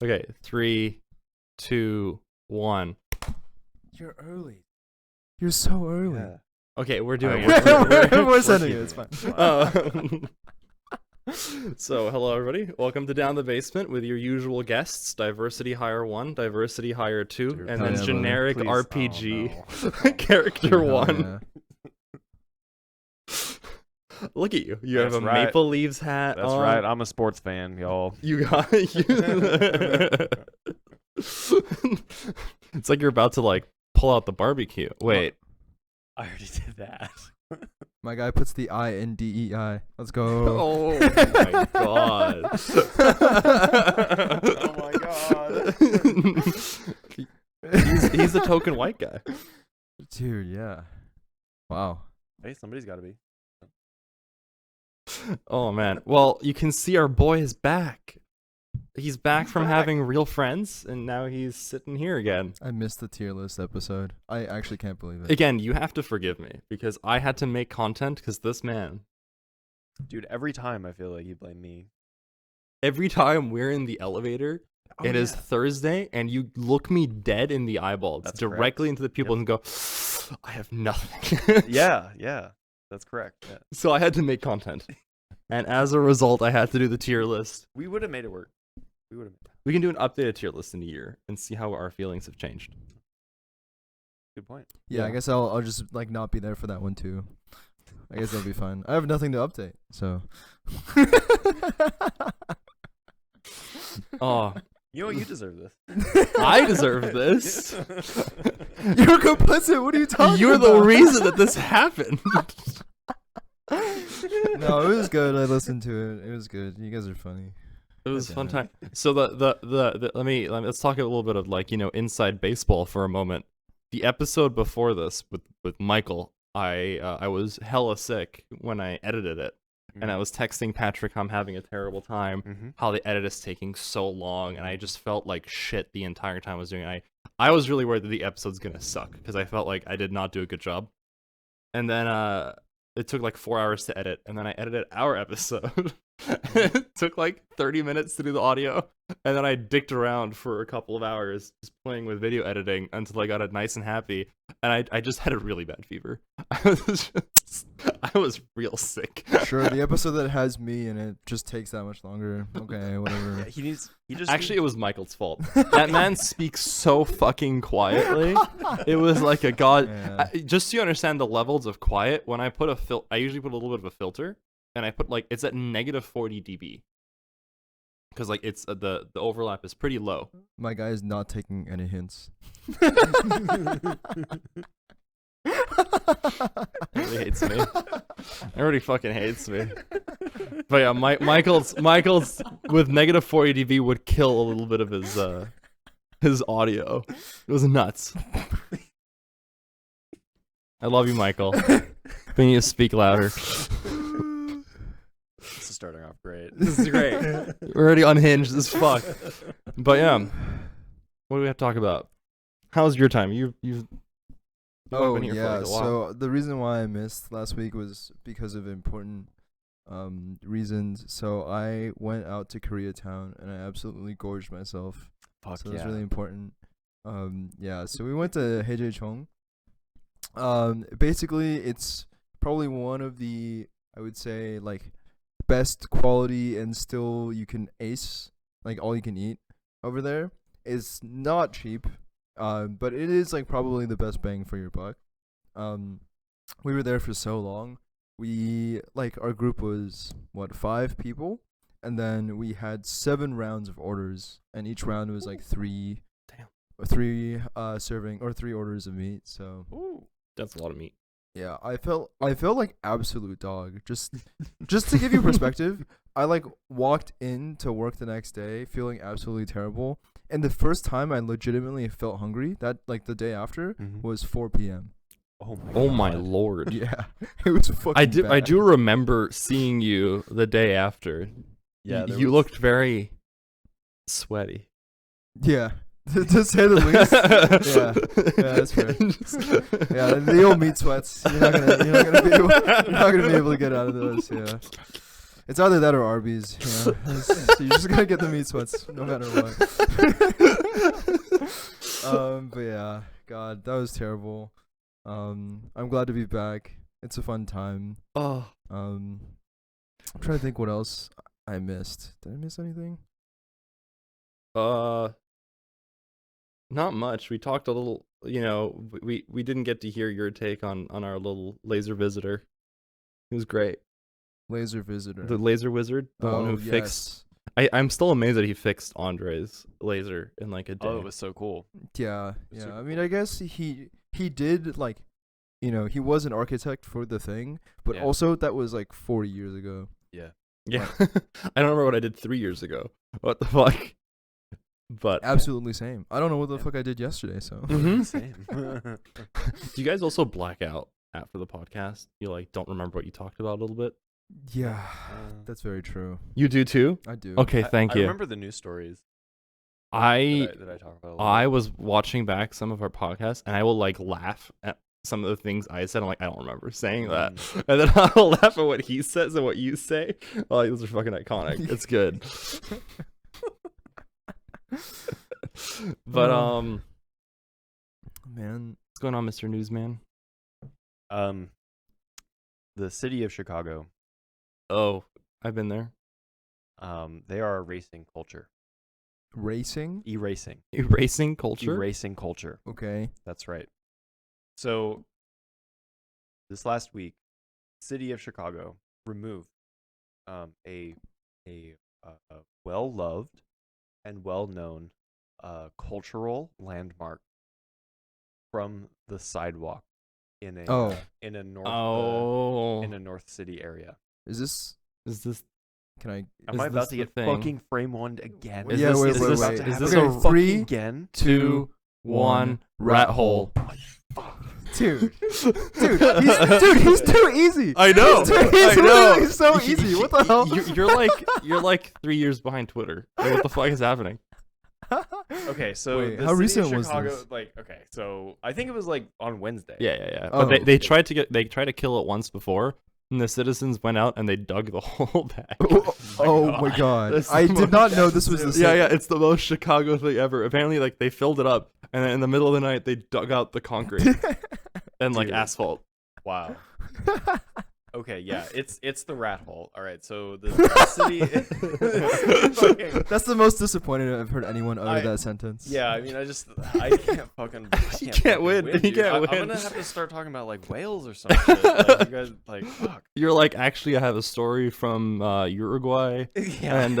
Okay, 3, 2, 1. You're early. You're so early. Yeah. Okay, we're doing Alright, it. We're sending keeping it. It's fine. So, hello everybody. Welcome to Down the Basement with your usual guests: Diversity Hire 1, Diversity Hire 2, Dude, and hell then yeah, generic Please. RPG Oh, no. character Hell 1. yeah. Look at you. You have That's a right. Maple Leafs hat That's on. right. I'm a sports fan, y'all. You got you. It's like you're about to like pull out the barbecue. Wait. I already did that. My guy puts the I in DEI. Let's go. Oh my god. Oh my god. He's the token white guy. Dude, yeah. Wow. Hey, somebody's got to be. Oh man. Well, you can see our boy is back. He's back from having real friends, and now he's sitting here again. I missed the tier list episode. I actually can't believe it. Again, you have to forgive me because I had to make content because this man, Dude, every time I feel like you blame me. every time we're in the elevator, Oh, it is Thursday, and you look me dead in the eyeballs, That's directly correct. into the pupils, and go, I have nothing. Yeah. That's correct. Yeah. So I had to make content. And as a result, I had to do the tier list. We would have made it work. We would have. We can do an updated tier list in a year and see how our feelings have changed. Good point. Yeah, I Yeah. guess I'll just like not be there for that one too. I guess that'll be fine. I have nothing to update, so. Oh, You know what? You deserve this. I deserve this. You're complicit. What are you talking You're about? the reason that this happened. No, it was good. I listened to it. It was good. You guys are funny. It was a fun Damn time. So let's talk a little bit of like, inside baseball for a moment. The episode before this with Michael, I was hella sick when I edited it, and I was texting Patrick I'm having a terrible time. Mm-hmm. How the edit is taking so long, and I just felt like shit the entire time I was doing it. I was really worried that the episode's gonna suck because I felt like I did not do a good job. And then it took like 4 hours to edit, and then I edited our episode. It took like 30 minutes to do the audio, and then I dicked around for a couple of hours just playing with video editing until I got it nice and happy. And I just had a really bad fever. I was real sick. Sure, the episode that has me in it just takes that much longer. Okay, whatever. Yeah, he just Actually, it was Michael's fault. That man speaks so fucking quietly. It was like a god. Yeah. Just so you understand the levels of quiet, when I put I usually put a little bit of a filter, and I put like it's at -40 dB, because like it's the overlap is pretty low. My guy is not taking any hints. He really hates me. Everybody fucking hates me. But yeah, Michael's with -40 dB would kill a little bit of his audio. It was nuts. I love you, Michael. We need to speak louder. This is starting off great. This is great. We're already unhinged as fuck. But yeah, what do we have to talk about? How's your time? You've Oh been here for yeah, like a while. so the reason why I missed last week was because of important reasons. So I went out to Koreatown and I absolutely gorged myself. Fuck So yeah. that's really important. Yeah, so we went to Haejaechong. Basically it's probably one of the, I would say, like best quality and still you can ace, like all you can eat over there. It's not cheap. But it is like probably the best bang for your buck. We were there for so long. We like our group was 5 people, and then we had 7 rounds of orders, and each round was like 3 serving or 3 orders of meat. So Ooh, that's a lot of meat. yeah, I felt like absolute dog. Just to give you perspective, I like walked in to work the next day feeling absolutely terrible. And the first time I legitimately felt hungry, that like the day after, Mhm. was 4 p.m. Oh my lord. Yeah, it was fucking I bad. do remember seeing you the day after. Yeah, there You was- looked very sweaty. Yeah, to say the least. Yeah, that's fair. Yeah, the old meat sweats. You're not gonna be able to get out of those. Yeah. It's either that or Arby's. You know? So you just gotta get the meat sweats no matter what. But yeah, God, that was terrible. I'm glad to be back. It's a fun time. Oh, I'm trying to think what else I missed. Did I miss anything? not much. We talked a little. We didn't get to hear your take on our little laser visitor. He was great. Laser visitor. The laser wizard, the one who fixed. I'm still amazed that he fixed Andre's laser in like a day. Oh, it was so cool. Yeah, Super yeah. I mean, I guess he did like, he was an architect for the thing, but Yeah. also that was like 40 years ago. Yeah. Yeah, I don't remember what I did 3 years ago. What the fuck? But Absolutely same. I don't know what the Yeah. fuck I did yesterday. So Mhm. Same. Do you guys also black out after the podcast? You like don't remember what you talked about a little bit? yeah, that's very true. You do too? I do. Okay, thank I you. remember the news stories. I That I talk about a little I bit. was watching back some of our podcasts and I will like laugh at some of the things I said. I'm like, I don't remember saying that. And then I'll laugh at what he says and what you say. Oh, those are fucking iconic. It's good. But Man, what's going on, Mr. Newsman? The city of Chicago, Oh, I've been there. they are a racing culture. racing. E-racing. Racing culture. E-racing culture. Okay. That's right. So, this last week, city of Chicago removed a well-loved and well-known cultural landmark from the sidewalk in a Oh. in a north Oh, in a North City area. Is this? is this? Can I? Am Is I this about to the get thing? fucking frame one again? Is Yeah, this, wait, is wait, this, wait. Is Is this Okay, a fucking three, again? 2, 1 rat hole? Dude, he's too easy. I know. He's I know. literally so easy. What the hell? You're like 3 years behind Twitter. Like, what the fuck is happening? Okay, so Wait, the how city recent of was Chicago, this? like, okay, so I think it was like on Wednesday. Yeah. Oh. But they tried to kill it once before, and the citizens went out and they dug the hole back. Oh my god! That's I the did not know this most- was the Yeah, it's the most Chicago thing ever. Apparently, like they filled it up, and then in the middle of the night they dug out the concrete and like Dude. asphalt. Wow. Okay, yeah, it's the rat hole. All right, so the city. Fucking- That's the most disappointed I've heard anyone utter I- that sentence. yeah, I mean, I can't fucking. You can't fucking win. You dude. can't I'm win. gonna have to start talking about like whales or something. Like, you guys, like, fuck. You're like, actually, I have a story from Uruguay, Yeah. and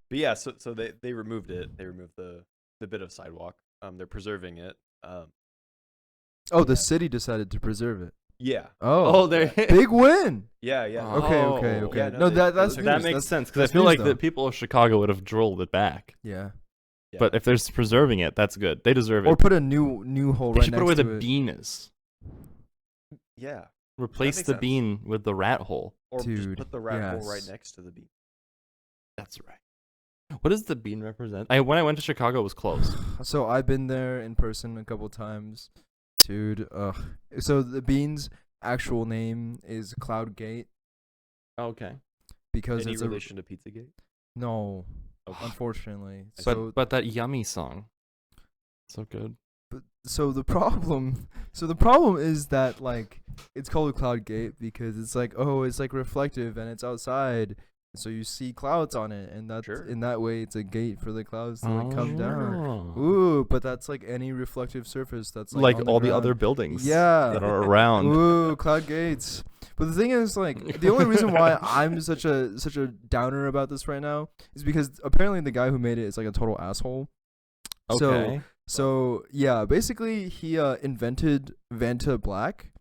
But yeah, so they removed it. They removed the bit of sidewalk. They're preserving it. Oh, the city decided to preserve it. Yeah. oh, there. Big win. Yeah, yeah. Oh. Okay. Yeah, no, that's that news. That makes That's- sense because I that's feel news, like though. the people of Chicago would have drilled it back. Yeah. Yeah. But if they're preserving it, that's good. They deserve Or it. put a new hole They right should next put it where to the it. bean is. Yeah. Replace makes the sense. bean with the rat hole. Or just Dude, put the rat hole right yes. next to the beam. That's right. What does the bean represent? When I went to Chicago, it was closed. So I've been there in person a couple times, dude. So the bean's actual name is Cloud Gate Okay. because Any it's a relation to Pizzagate? no, Okay. unfortunately. But- So But that yummy song, so good. so the problem is that like it's called Cloud Gate because it's like it's like reflective and it's outside, so you see clouds on it, and that's Sure. in that way it's a gate for the clouds to like come down. Oh. Ooh, but that's like any reflective surface that's Like on all the ground. other buildings. Yeah. That are around. Ooh, cloud gates. But the thing is, like, the only reason why I'm such a downer about this right now is because apparently the guy who made it is like a total asshole. Okay. So yeah, basically he invented Vanta Black.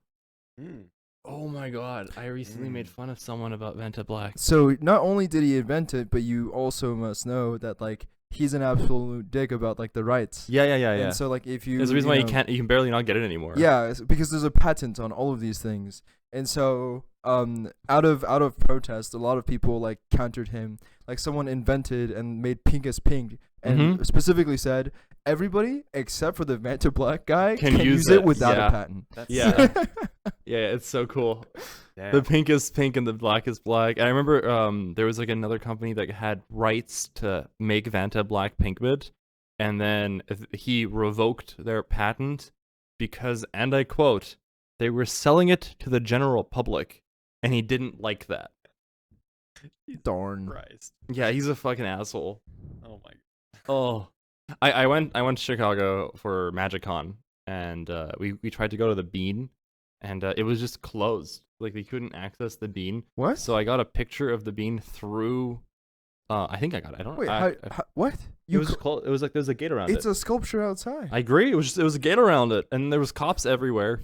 Mm. Oh my god! I recently made fun of someone about Venta Black. So not only did he invent it, but you also must know that like he's an absolute dick about like the rights. Yeah. And so like if you There's a reason why know, you can barely not get it anymore. Yeah, because there's a patent on all of these things. And so out of protest, a lot of people like countered him. Like someone invented and made pink as pink and Mhm. specifically said everybody except for the Vanta Black guy Can can use use it it. without Yeah. a patent. That's Yeah. Yeah, it's so cool. damn. The pink is pink and the black is black. And I remember there was like another company that had rights to make Vanta Black Pinkbit, and then he revoked their patent because, and I quote, they were selling it to the general public, and he didn't like that. Darn. Christ. Yeah, he's a fucking asshole. Oh my. Oh, I went to Chicago for MagicCon, and we tried to go to the Bean, and it was just closed. Like we couldn't access the Bean. What? So I got a picture of the Bean through. I think I got it. I don't. Wait, I, how, what? it was it was like there's a gate around It's it. a sculpture outside. I agree. It was a gate around it, and there was cops everywhere.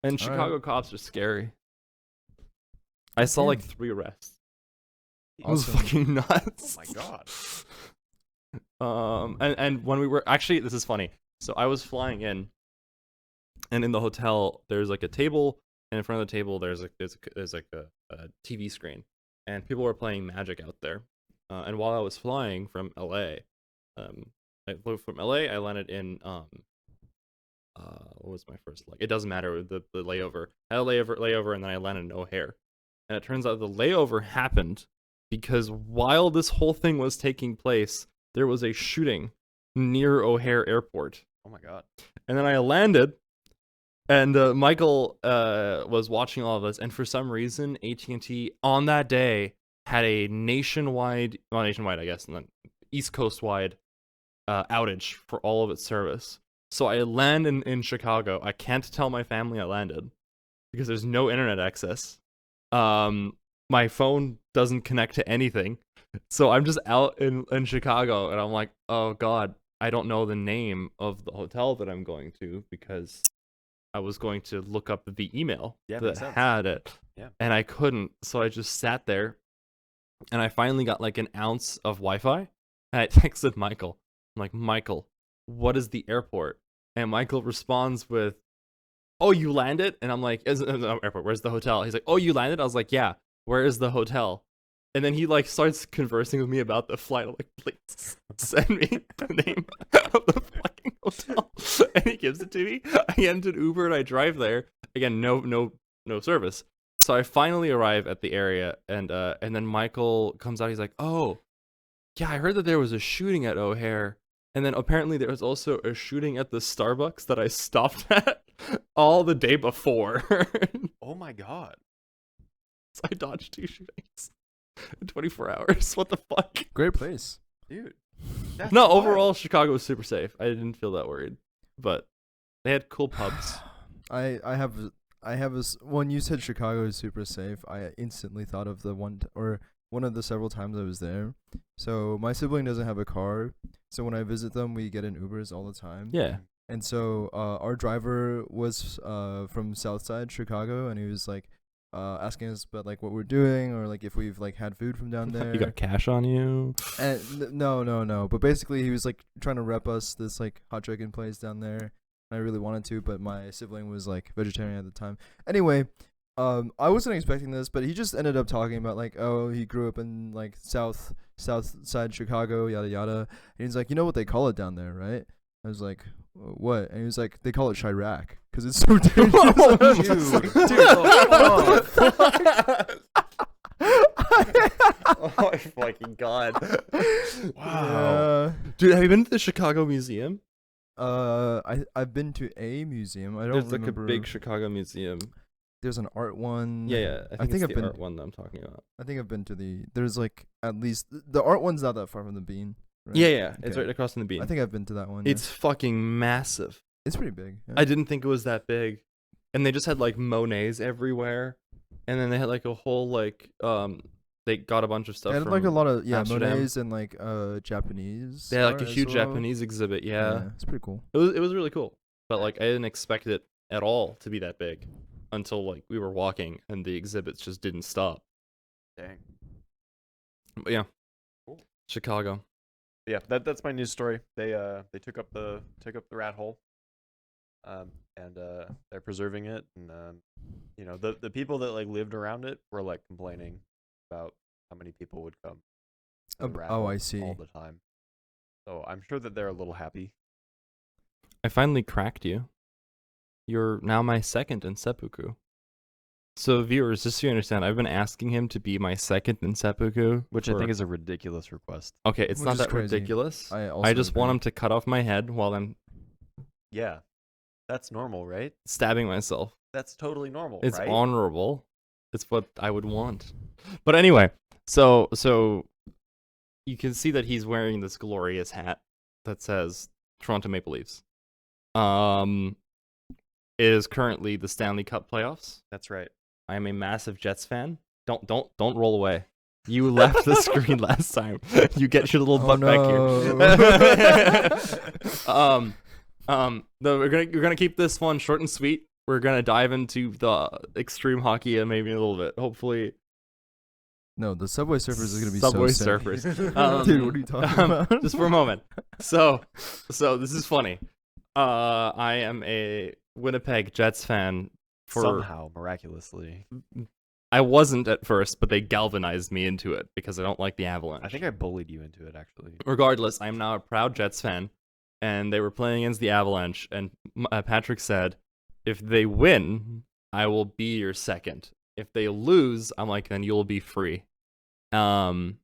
And All Chicago right. cops are scary. I saw like 3 arrests. It was Awesome. fucking nuts. Oh my god. And when we were actually, this is funny. So I was flying in, and in the hotel there's like a table, and in front of the table there's like a TV screen, and people were playing Magic out there. And while I was flying from LA, I flew from LA. I landed in what was my first leg? It doesn't matter, the layover. I had a layover, and then I landed in O'Hare. And it turns out the layover happened because while this whole thing was taking place, there was a shooting near O'Hare Airport. Oh my god. And then I landed, and Michael was watching all of this, and for some reason, AT&T on that day had a nationwide, I guess, and then East Coast-wide outage for all of its service. So I land in Chicago. I can't tell my family I landed because there's no internet access. My phone doesn't connect to anything. So I'm just out in Chicago, and I'm like, oh god, I don't know the name of the hotel that I'm going to because I was going to look up the email Yeah, that makes sense. had it. Yeah. And I couldn't. So I just sat there, and I finally got like an ounce of Wi-Fi, and I texted Michael. I'm like, Michael, what is the airport? And Michael responds with, oh, you landed? And I'm like, no, airport, where's the hotel? He's like, oh, you landed? I was like, yeah, where is the hotel? And then he like starts conversing with me about the flight. I'm like, please send me the name of the fucking hotel. And he gives it to me. I get into an Uber and I drive there. Again, no service. So I finally arrive at the area, and then Michael comes out. He's like, oh, yeah, I heard that there was a shooting at O'Hare. And then apparently there was also a shooting at the Starbucks that I stopped at all the day before. Oh my god. So I dodged 2 shootings in 24 hours. What the fuck? Great place. Dude. That's No, wild. overall, Chicago was super safe. I didn't feel that worried. But they had cool pubs. I have when you said Chicago is super safe, I instantly thought of the one of the several times I was there. So my sibling doesn't have a car, so when I visit them, we get in Ubers all the time. Yeah. And so our driver was from Southside Chicago, and he was like asking us about like what we're doing or like if we've like had food from down there. You got cash on you? And no. But basically, he was like trying to rep us this like hot chicken place down there. I really wanted to, but my sibling was like vegetarian at the time. Anyway, I wasn't expecting this, but he just ended up talking about like, oh, he grew up in like south side Chicago, yada yada. And he's like, you know what they call it down there, right? I was like, what? And he was like, they call it Chirac because it's so dangerous. Oh my fucking god. Wow. Dude, have you been to the Chicago Museum? I've been to a museum. I don't There's like remember. a big Chicago museum. There's an art one. Yeah. I think think it's I've the been- art one that I'm talking about. I think I've been to the. There's like at least the art one's not that far from the Bean. Right? Yeah. It's Okay. right across from the Bean. I think I've been to that one. yeah. It's fucking massive. It's pretty big. Yeah. I didn't think it was that big. And they just had like Monets everywhere. And then they had like a whole like they got a bunch of stuff They had from like a lot of Amsterdam. Monets and like Japanese. They had like art a as huge well. Japanese exhibit, yeah. It's pretty cool. It was really cool. But like I didn't expect it at all to be that big until like we were walking and the exhibits just didn't stop. Dang. But yeah. Cool. Chicago. Yeah, that's my news story. They took up the rat hole, and they're preserving it, and you know the people that like lived around it were like complaining about how many people would come. to the rat Oh, hole I see. all the time. So I'm sure that they're a little happy. I finally cracked you. You're now my second in seppuku. So viewers, just so you understand, I've been asking him to be my second in seppuku, Which for- I think is a ridiculous request. okay. It's Which not is that crazy. ridiculous. I also I just want agree. him to cut off my head while I'm Yeah. That's normal, right? stabbing myself. That's totally normal, It's right? honorable. It's what I would want. But anyway, so you can see that he's wearing this glorious hat that says Toronto Maple Leafs. It is currently the Stanley Cup playoffs. That's right. I am a massive Jets fan. Don't roll away. You left the screen last time. You get your little butt back here. We're gonna keep this one short and sweet. We're gonna dive into the extreme hockey and maybe a little bit. Hopefully, No, the Subway Surfers is gonna be Subway so sick. Surfers. Dude, what are you talking about? Just for a moment. So this is funny. I am a Winnipeg Jets fan. Somehow, miraculously. I wasn't at first, but they galvanized me into it because I don't like the Avalanche. I think I bullied you into it, actually. Regardless, I'm now a proud Jets fan, and they were playing against the Avalanche, and Patrick said, if they win, I will be your second. If they lose, I'm like, then you'll be free. The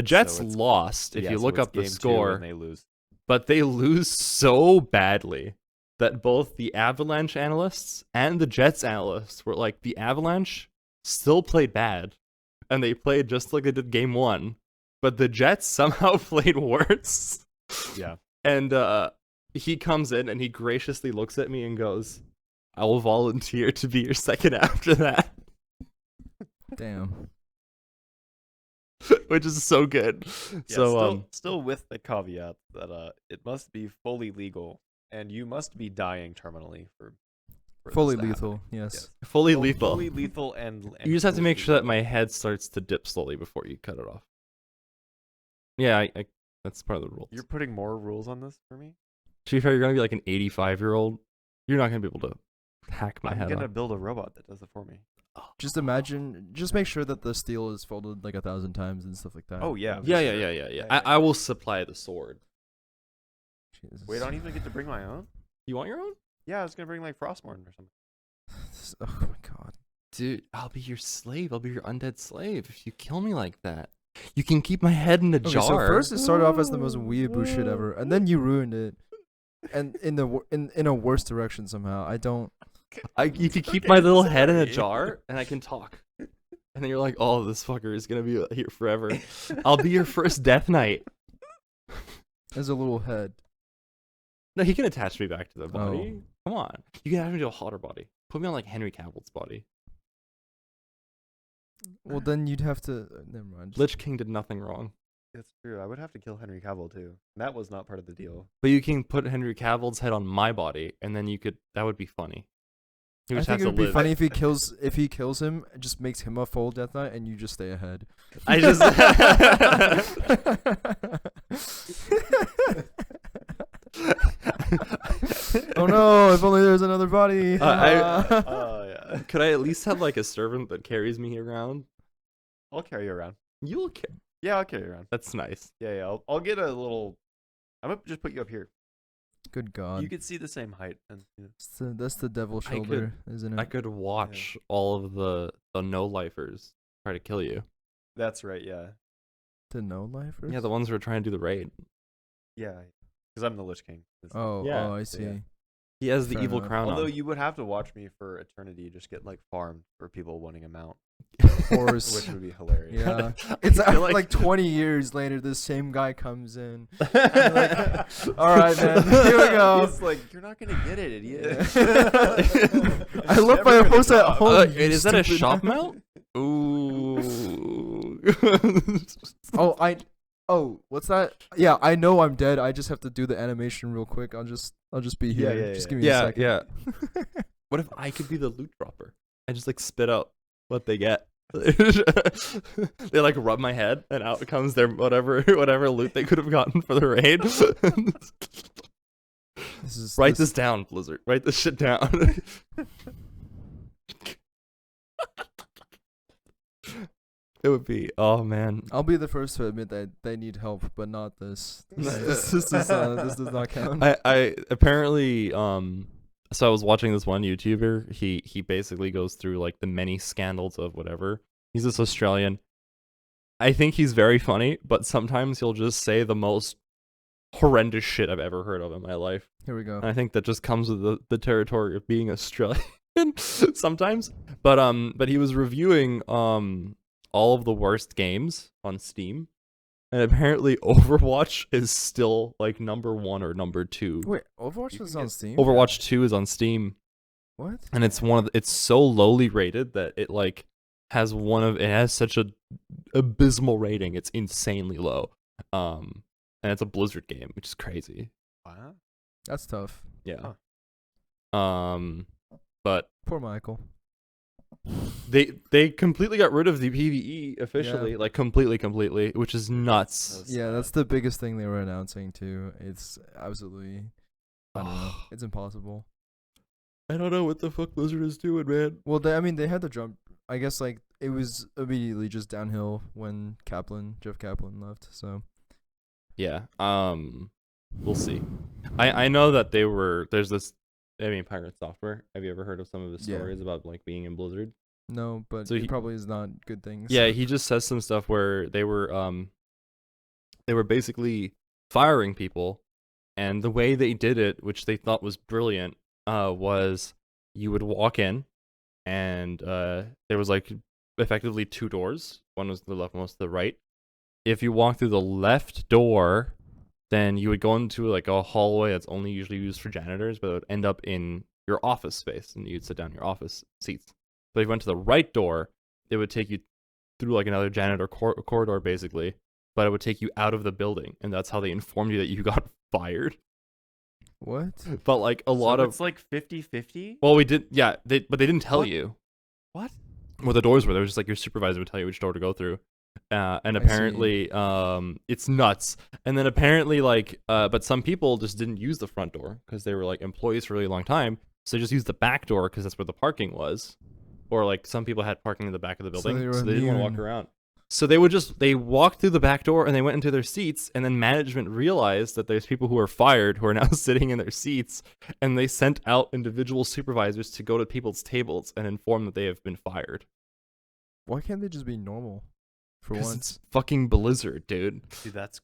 Jets So it's- lost, if Yeah, you so look it's up the game 2 score, and they lose. but they lose so badly that both the Avalanche analysts and the Jets analysts were like, the Avalanche still played bad, and they played just like they did game 1, but the Jets somehow played worse. Yeah. And he comes in and he graciously looks at me and goes, I will volunteer to be your second after that. Damn. Which is so good. Yeah, So still with the caveat that it must be fully legal and you must be dying terminally for this Fully to happen. lethal, yes. fully Full- lethal. Fully lethal and You just have to make fully sure that lethal. my head starts to dip slowly before you cut it off. Yeah, I that's part of the rules. You're putting more rules on this for me? To be fair, you're gonna be like an 85-year-old. You're not gonna be able to hack my I'm head gonna off. build a robot that does it for me. Just imagine, just make sure that the steel is folded like 1,000 times and stuff like that. Oh, yeah. Yeah. Yeah, yeah. I will supply the sword. Jesus. Wait, I don't even get to bring my own? You want your own? Yeah, I was gonna bring like Frostmourne or something. Oh my god. Dude, I'll be your slave. I'll be your undead slave if you kill me like that. You can keep my head in a Okay, jar. so first it started off as the most weeaboo shit ever, and then you ruined it, and in a worse direction somehow. I don't. You can keep my little head in a jar, and I can talk. And then you're like, oh, this fucker is gonna be here forever. I'll be your first death knight. As a little head. No, he can attach me back to the body. Oh. Come on. You can have me to a hotter body. Put me on like Henry Cavill's body. Well, then you'd have to. Never mind. Lich King did nothing wrong. It's true. I would have to kill Henry Cavill too. That was not part of the deal. But you can put Henry Cavill's head on my body, and then you could. That would be funny. He I would think have it to would be live. funny if he kills him, it just makes him a full death knight, and you just stay ahead. I just. Oh no! If only there was another body. Oh yeah. Could I at least have like a servant that carries me around? I'll carry you around. You'll care. Yeah, I'll carry you around. That's nice. Yeah. I'll get a little. I'm gonna just put you up here. Good God. You could see the same height. And That's the devil I could- shoulder, isn't it? I could watch all of the no-lifers try to kill you. that's right. Yeah. The no lifers. Yeah, the ones who are trying to do the raid. Yeah. Because I'm the Lich King. Oh, Yeah. oh, I see. He has the Fair evil enough. crown Although on. you would have to watch me for eternity, just get like farmed for people wanting a mount, Horse. which would be hilarious. Yeah. I It's feel like 20 years later, the same guy comes in. All right, man. Here we go. He's like, you're not gonna get it, idiot. I left my Never gonna horse at drop. home. you is that a stupid- shop mount? Ooh. Oh, what's that? Yeah, I know I'm dead. I just have to do the animation real quick. I'll just be here. Yeah, Just yeah. give me a Yeah, second. yeah. What if I could be the loot dropper? I just like spit out what they get. They like rub my head, and out comes their whatever loot they could have gotten for the raid. Write this down, Blizzard. Write this shit down. It would be. Oh man. I'll be the first to admit that they need help, but not this. This does not count. I apparently so I was watching this one YouTuber. He basically goes through like the many scandals of whatever. He's this Australian. I think he's very funny, but sometimes he'll just say the most horrendous shit I've ever heard of in my life. Here we go. And I think that just comes with the territory of being Australian sometimes. But he was reviewing all of the worst games on Steam. And apparently Overwatch is still like number 1 or number 2. Wait, Overwatch is on Steam? Overwatch 2 is on Steam. What? And it's it's so lowly rated that it like it has such a abysmal rating. It's insanely low. And it's a Blizzard game, which is crazy. Wow. That's tough. Yeah. But Poor Michael. they completely got rid of the PvE officially, like completely, which is nuts. Yeah, that's the biggest thing they were announcing too. It's absolutely, I don't know, it's impossible. I don't know what the fuck Blizzard is doing, man. Well, they had to jump. I guess like it was immediately just downhill when Jeff Kaplan left. So yeah, we'll see. I know that there's this. I mean, Pirate Software. Have you ever heard of some of the stories about like being in Blizzard? No, but So it probably is not good things. Yeah, he just says some stuff where they were basically firing people, and the way they did it, which they thought was brilliant, was you would walk in, and there was like effectively 2 doors. One was to the left, one was to the right. If you walk through the left door, then you would go into like a hallway that's only usually used for janitors, but it would end up in your office space, and you'd sit down in your office seats. But if you went to the right door, it would take you through like another janitor corridor, basically, but it would take you out of the building, and that's how they informed you that you got fired. What? But like a lot of it's like 50-50? well, we did, yeah, but they didn't tell What? you What? where the doors were. There was just like your supervisor would tell you which door to go through. And apparently, it's nuts. And then apparently, like, but some people just didn't use the front door because they were like employees for a really long time. So they just used the back door because that's where the parking was. Or like some people had parking in the back of the building, so they didn't want to walk around. So they walked through the back door and they went into their seats. And then management realized that there's people who are fired who are now sitting in their seats, and they sent out individual supervisors to go to people's tables and inform that they have been fired. Why can't they just be normal? For Because once, it's fucking Blizzard, dude. Dude, that's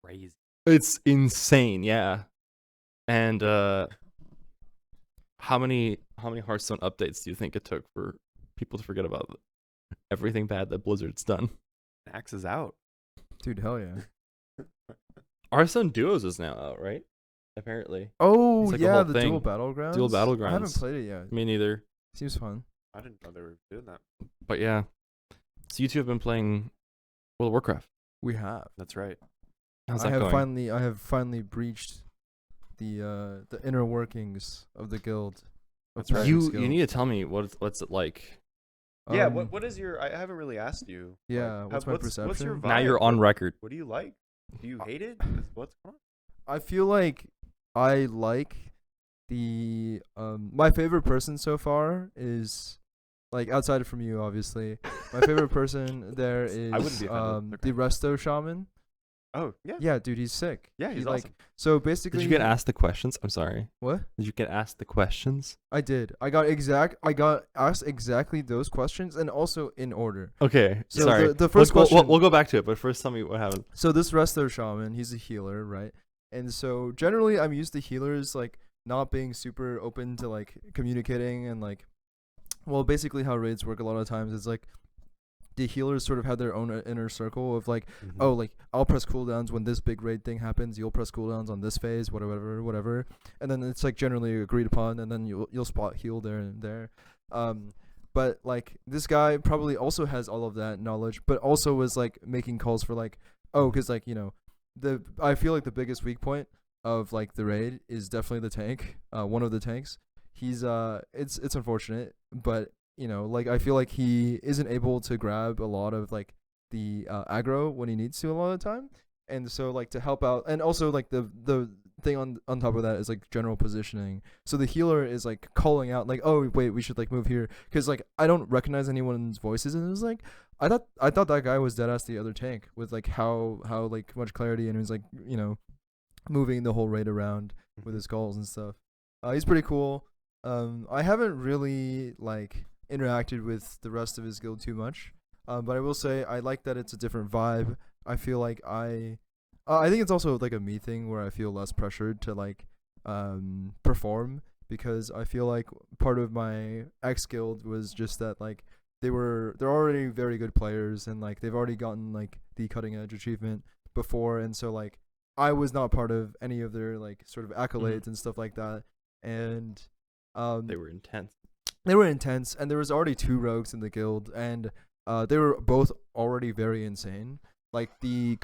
crazy. It's insane, yeah. And how many Hearthstone updates do you think it took for people to forget about everything bad that Blizzard's done? Axe is out. dude, hell yeah. Hearthstone Duos is now out, right? Apparently. Oh It's like a yeah, whole the thing. dual battlegrounds. Dual I haven't Battlegrounds. played it yet. Me neither. Seems fun. I didn't know they were doing that. But yeah. So you two have been playing World of Warcraft. We have. That's right. How's that going? I have finally breached the inner workings of the guild. That's right. You need to tell me what's it like. Yeah, what is your... I haven't really asked you. Yeah, Like, what's my perception? What's your vibe? Now you're on record. What do you like? Do you hate it? What's going on? I feel like I like the my favorite person so far is like outside from you, obviously. My favorite person there is I wouldn't be offended. the Resto Shaman. Oh, yeah. Yeah, dude, he's sick. Yeah, he's like awesome. so basically. Did you get asked the questions? I'm sorry. What? Did you get asked the questions? I did. I got asked exactly those questions and also in order. Okay. So sorry. the first we'll, question. We'll go back to it, but first tell me what happened. So this Resto Shaman, he's a healer, right? And so generally I'm used to healers like not being super open to like communicating and like, well, basically how raids work a lot of times is like the healers sort of have their own inner circle of like, oh, like I'll press cooldowns when this big raid thing happens. You'll press cooldowns on this phase, whatever. And then it's like generally agreed upon, and then you'll spot heal there and there. But like this guy probably also has all of that knowledge, but also was like making calls for like, oh, because like I feel like the biggest weak point of like the raid is definitely the tank. One of the tanks. He's it's unfortunate, but like I feel like he isn't able to grab a lot of like the aggro when he needs to a lot of the time, and so like to help out, and also like the thing on top of that is like general positioning. So the healer is like calling out like, oh wait, we should like move here, because like I don't recognize anyone's voices, and it was like I thought that guy was dead ass the other tank with like how like much clarity, and he was like, you know, moving the whole raid around with his calls and stuff. He's pretty cool. I haven't really like interacted with the rest of his guild too much, but I will say I like that it's a different vibe. I feel like I think it's also like a me thing where I feel less pressured to like perform, because I feel like part of my ex guild was just that like they're already very good players, and like they've already gotten like the cutting edge achievement before, and so like I was not part of any of their like sort of accolades and stuff like that, and They were intense. They were intense, and there was already 2 rogues in the guild, and they were both already very insane. Like the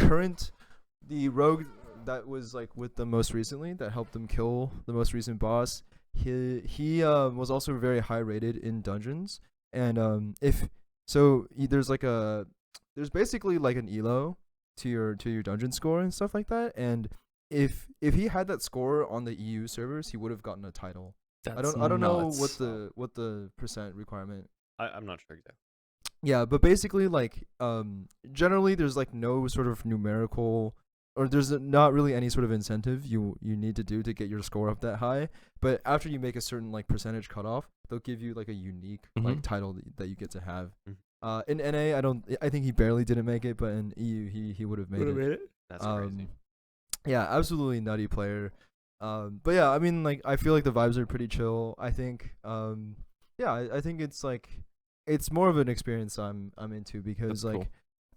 rogue that was like with them most recently, that helped them kill the most recent boss, he was also very high rated in dungeons, and there's basically like an elo to your dungeon score and stuff like that, and if he had that score on the EU servers, he would have gotten a title. I don't know what the percent requirement. I'm not sure exactly. Yeah, but basically like generally there's like no sort of numerical, or there's not really any sort of incentive you need to do to get your score up that high. But after you make a certain like percentage cutoff, they'll give you like a unique like title that you get to have. In NA, I think he barely didn't make it, but in EU he would have made it. That's crazy. Yeah, absolutely nutty player. But yeah, I mean, like I feel like the vibes are pretty chill. I think I think it's like it's more of an experience I'm into, because That's like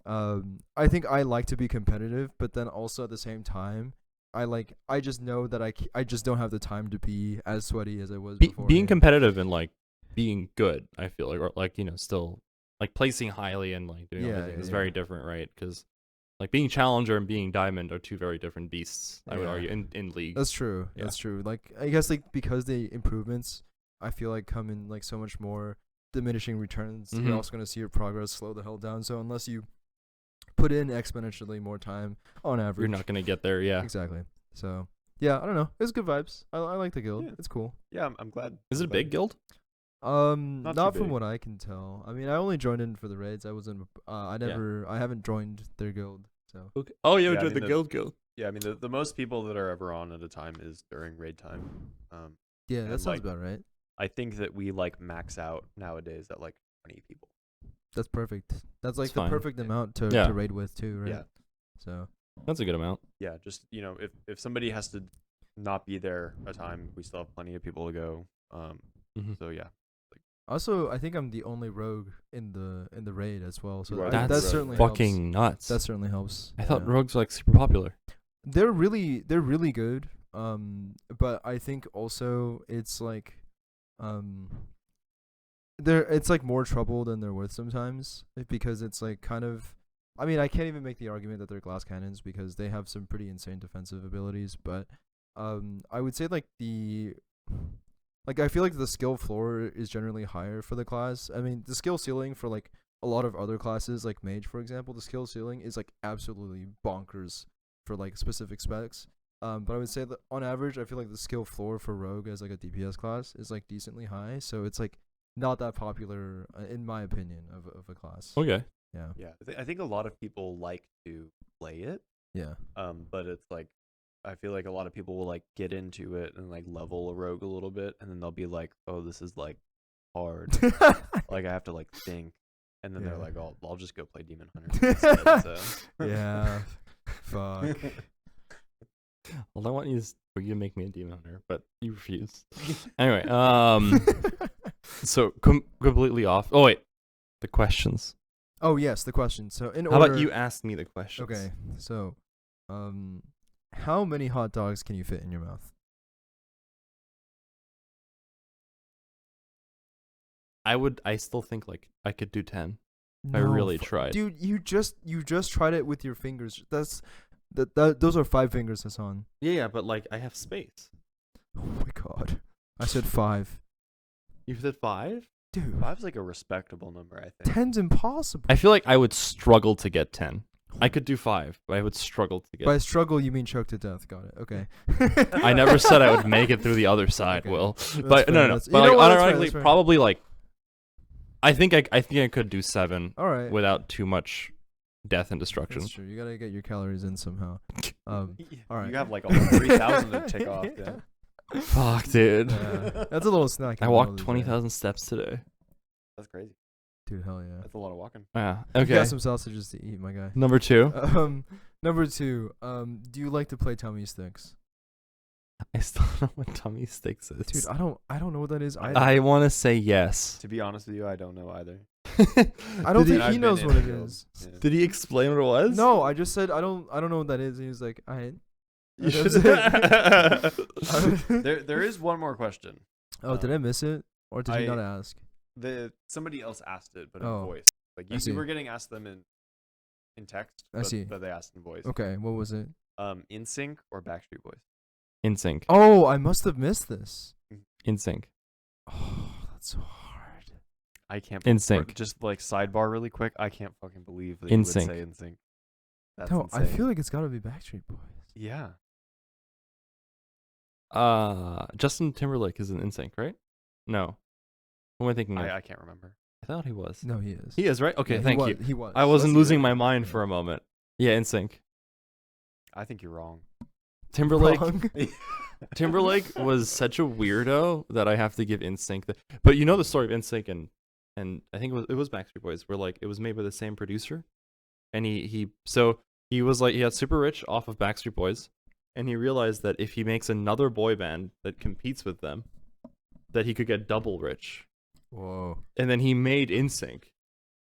cool. I think I like to be competitive, but then also at the same time I just know that I just don't have the time to be as sweaty as I was before. Being competitive and like being good, I feel like, or like, you know, still like placing highly and like doing everything is very different, right? Because like being challenger and being diamond are 2 very different beasts, I would argue, in league. That's true. Yeah. That's true. Like I guess like because the improvements I feel like come in like so much more diminishing returns, you're also gonna see your progress slow the hell down. So unless you put in exponentially more time on average, You're not gonna get there. Yeah. Exactly. So yeah, I don't know. It's good vibes. I like the guild. Yeah. It's cool. Yeah, I'm glad. Is it a big guild? Not too from big. what I can tell. I mean, I only joined in for the raids. I wasn't. I haven't joined their guild. So Okay. Oh, you Yeah, I joined mean, the the- guild. Yeah, I mean the most people that are ever on at a time is during raid time. yeah, And, that sounds like, about right. I think that we like max out nowadays at like 20 people. That's perfect. That's like It's the fine. perfect amount to Yeah. raid with too, right? Yeah. So That's a good amount. Yeah, just if somebody has to not be there a time, we still have plenty of people to go. So yeah. also, I think I'm the only rogue in the raid as well. So You are that That's certainly fucking nuts. That certainly helps. I thought Yeah. rogues were like super popular. They're really good. But I think also it's like it's like more trouble than they're worth sometimes, because it's like kind of, I mean, I can't even make the argument that they're glass cannons because they have some pretty insane defensive abilities, but I would say like I feel like the skill floor is generally higher for the class. I mean, the skill ceiling for like a lot of other classes, like mage for example, the skill ceiling is like absolutely bonkers for like specific specs. But I would say that on average, I feel like the skill floor for rogue as like a DPS class is like decently high. So it's like not that popular in my opinion of a class. Okay. Yeah. Yeah, I think a lot of people like to play it. Yeah. But it's like I feel like a lot of people will like get into it and like level a rogue a little bit, and then they'll be like, "Oh, this is like hard. Like I have to like think," and then they're Yeah. like, "I'll just go play Demon Hunter instead." So. Yeah. Fuck. Well, I want you for you to make me a demon hunter, but you refuse. Anyway, so completely off. Oh wait, the questions. Oh yes, the question. So in How order. about you ask me the questions? Okay. So, how many hot dogs can you fit in your mouth? I still think like I could do 10. I really tried. Dude, you just tried it with your fingers. Those are 5 fingers, Hassan. Yeah, but like I have space. Oh my god. I said 5. You said 5? Dude, 5's like a respectable number, I think. 10's impossible. I feel like I would struggle to get 10. I could do 5, but I would struggle to get. By struggle, you mean choke to death. Got it. Okay. I never said I would make it through the other side, Okay. Will. That's But fair, no. that's- But you know like, what, that's fair, unironically, that's fair. probably like. I think I could do 7 All right. without too much death and destruction. That's true. You gotta get your calories in somehow. All right. You have like almost 3,000 to take off. Yeah. Fuck, dude. Yeah. That's a little snack. in I the walked middle of the day. 20,000 steps today. That's crazy. Dude, hell yeah. That's a lot of walking. Yeah. You Okay. got some sausages to eat, my guy. Number 2. Number 2. Do you like to play tummy sticks? I still don't know what tummy sticks is. Dude, I don't know what that is either. I want to say yes. To be honest with you, I don't know either. I don't Did think I've he been knows in what the it field. is. Yeah. Did he explain what it was? No, I just said I don't know what that is. And he was like, alright. You That's should. There is one more question. Oh, did I miss it? Or did he I- not ask? Somebody else asked it, but in Oh. voice. Like I see. you were getting asked them in text, I but, see. but they asked in voice. Okay, what was it? In Sync or Backstreet Boys? In sync. Oh, I must have missed this. In sync. Oh, that's so hard. I can't. In or Sync. Just like sidebar, really quick. I can't fucking believe that In you would Sync. say In Sync. That's No, insane. I feel like it's gotta be Backstreet Boys. Yeah. Justin Timberlake is in sync, right? No. Who am I thinking of? I can't remember. I thought he was. No, he is. He is, right? Okay, Yeah, thank he you. was, He was. I wasn't Let's losing hear my it. mind for a moment. Yeah, in sync. I think you're wrong. Timberlake. Wrong. Timberlake was such a weirdo that I have to give NSYNC. But you know the story of NSYNC and I think it was Backstreet Boys, where like it was made by the same producer, and he was like he got super rich off of Backstreet Boys, and he realized that if he makes another boy band that competes with them, that he could get double rich. Whoa. And then he made NSYNC,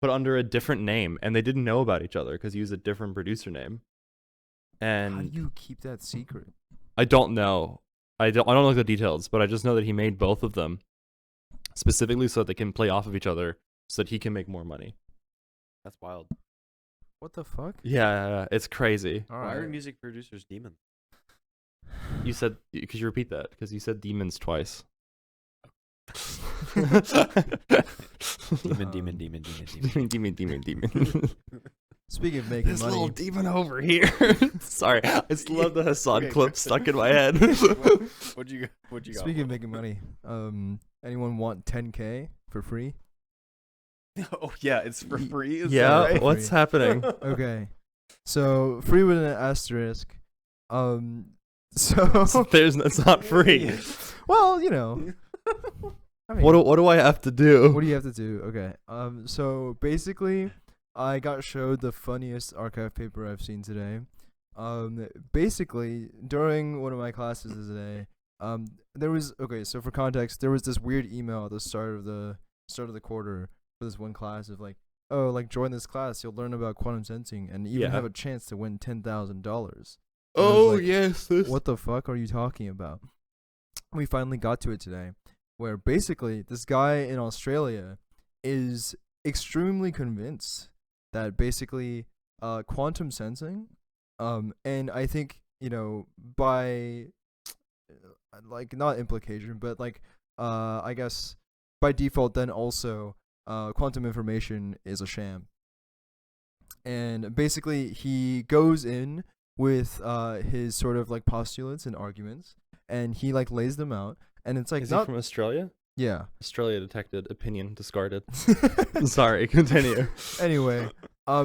but under a different name, and they didn't know about each other because he used a different producer name. How do And you keep that secret? I don't know. I don't know the details, but I just know that he made both of them specifically so that they can play off of each other, so that he can make more money. That's wild. What the fuck? Yeah, it's crazy. All Why are right. music producers demons? You said, could you repeat that? Because you said demons twice. Demon. Speaking of making This money, little demon over here. Sorry, I just love the Hassan Okay, clip go. stuck in my head. What'd you got? speaking of making money, anyone want 10K for free? Oh yeah, it's for free. Is that Yeah, right? what's happening? Okay, so free with an asterisk. So It's not free. well, you know, I mean, What do I have to do? what do you have to do? Okay, so basically, I got showed the funniest archive paper I've seen today. Basically, during one of my classes today, there was so for context, there was this weird email at the start of the quarter for this one class of like, oh, like join this class, you'll learn about quantum sensing and even Yeah. have a chance to win $10,000. Oh like, yes, this. What the fuck are you talking about? We finally got to it today, where basically this guy in Australia is extremely convinced that basically quantum sensing, and I think, you know, by like not implication, but like I guess by default then also quantum information is a sham. And basically he goes in with his sort of like postulates and arguments, and he like lays them out, and it's like Is he not from Australia? yeah. Australia detected. Opinion discarded. Sorry, continue. Anyway,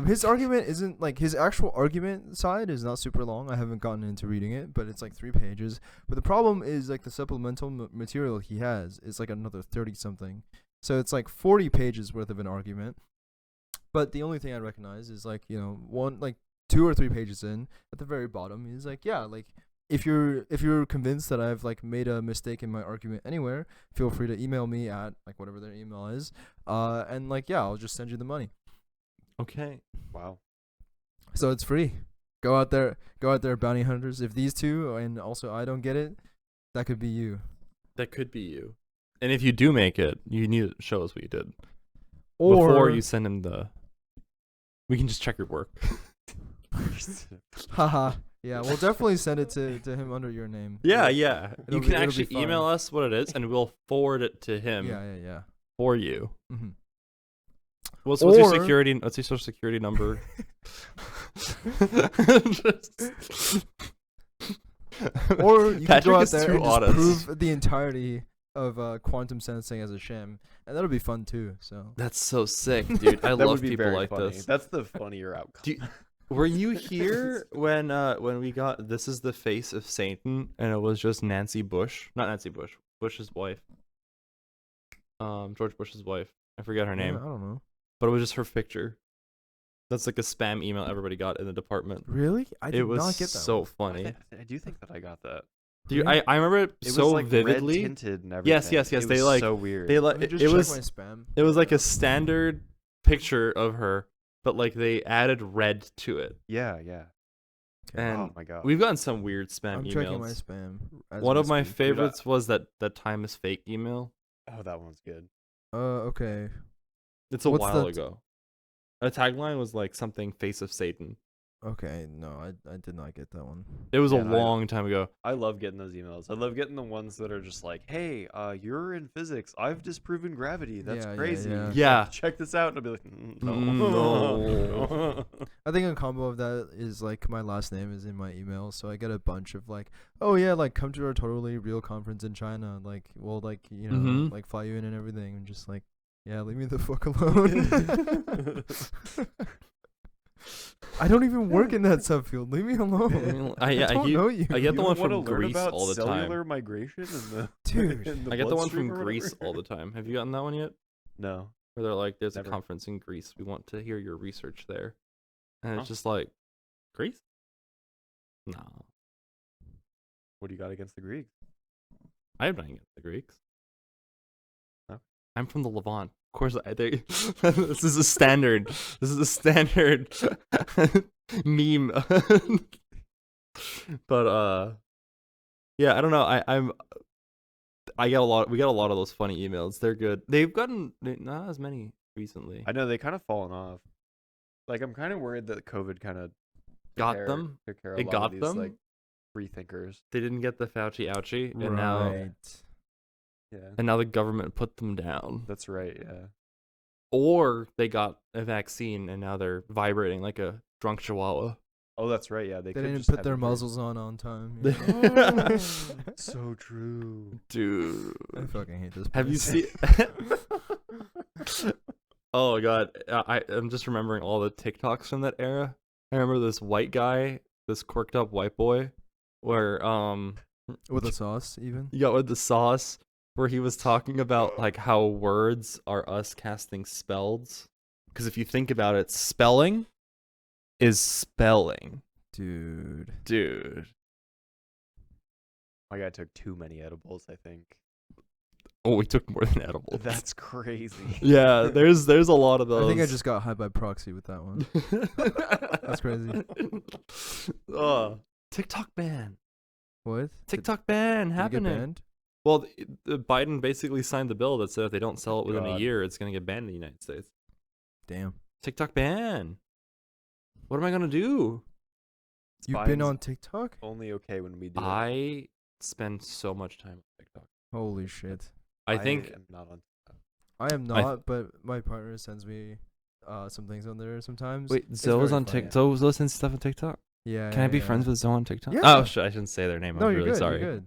his argument isn't like his actual argument side is not super long. I haven't gotten into reading it, but it's like 3 pages. But the problem is like the supplemental material he has is like another 30 something. So it's like 40 pages worth of an argument. But the only thing I recognize is like, you know, 2 or 3 pages in at the very bottom, he's like, yeah, like if you're convinced that I've like made a mistake in my argument anywhere, feel free to email me at like whatever their email is, and like yeah, I'll just send you the money. Okay. Wow. So it's free. Go out there, bounty hunters. If these two and also I don't get it, that could be you. That could be you. And if you do make it, you need to show us what you did Or before you send him the. We can just check your work. haha. Yeah, we'll definitely send it to him under your name. Yeah. It'll You be- can it'll be actually fine. email us what it is, and we'll forward it to him Yeah. for you. Mm-hmm. What's your Or- security? What's your social security number? Just- Or you could Patrick go out is there too and just honest. prove the entirety of quantum sensing as a sham, and that'll be fun too. So That's so sick, dude. I That love would be people very like funny. this. That's the funnier outcome. Do you- Were you here when we got "This is the face of Satan" and it was just Nancy Bush, not Nancy Bush, Bush's wife, George Bush's wife. I forget her name, yeah, I don't know. but it was just her picture. That's like a spam email everybody got in the department. Really? I did It was not get that. so one. funny. I do think that I got that. Dude, Really? I remember it It so was like vividly. red tinted and everything. Yes, yes, yes. It They was like so weird. they Let like me it, just it check was my spam. it was like a standard picture of her, but like they added red to it. Yeah, yeah. Okay. And Oh my god. we've gotten some weird spam I'm emails. checking my spam. as One we of my speak. favorites was that time is fake email. Oh, that one's good. Okay. It's a What's while the ago. A tagline was like something face of Satan. Okay. No, I did not get that one. It was a Yeah, long time ago. I love getting those emails. I love getting the ones that are just like, "Hey, you're in physics. I've disproven gravity. That's Yeah, yeah, crazy. yeah. Yeah. Check this out." And I'll be like, "No, No. I think a combo of that is like my last name is in my email, so I get a bunch of like, oh yeah, like come to our totally real conference in China, like we'll like Mhm. like fly you in and everything, and just like, yeah, leave me the fuck alone. I don't even work in that subfield. Leave me alone. I don't get- know you. I get the You one wanna from learn Greece about all the cellular time. migration and the Dude. in the I get the one bloodstream from or Greece whatever? all the time. Have you gotten that one yet? No. Where they're like, "There's Never. a conference in Greece. We want to hear your research there," and Huh. it's just like, Greece? No, What do you got against the Greeks? I have nothing against the Greeks. No? I'm from the Levant. Of course, this is a standard. This is a standard meme. But yeah, I don't know. I get a lot. We get a lot of those funny emails. They're good. They've gotten not as many recently. I know they kind of fallen off. Like I'm kind of worried that COVID kind of Got them. Took care of It a lot got of these them? like free thinkers. They didn't get the Fauci ouchie, and Right. now the government put them down. That's right. Yeah. Or they got a vaccine and now they're vibrating like a drunk chihuahua. Oh, that's right. Yeah, They could didn't just put have their you break- muzzles on time. They- So true. Dude, I fucking hate this. have you place. seen? Oh god, I'm just remembering all the TikToks from that era. I remember this white guy, this quirked up white boy, where with the sauce even? yeah, with the sauce, where he was talking about like how words are us casting spells. Because if you think about it, spelling is spelling, Dude. dude. My guy took too many edibles. I think. Oh, we took more than edibles. That's crazy. Yeah, there's a lot of those. I think I just got high by proxy with that one. That's crazy. TikTok ban. What? TikTok ban Did you get happening. banned? Well, Biden basically signed the bill that said if they don't sell it within a God. year, it's going to get banned in the United States. Damn. TikTok ban. What am I going to do? You've been Biden's on TikTok? only okay when we do it. I spend so much time on TikTok. Holy shit. I think am not on. I am I not, but my partner sends me some things on there sometimes. wait, It's Zoe's very on funny. TikTok. Zoe sends stuff on TikTok. Yeah. Can I be yeah, friends yeah. with Zoe on TikTok? Yeah. Oh, shit, I shouldn't say their name. No, I'm you're really good. sorry. You're good.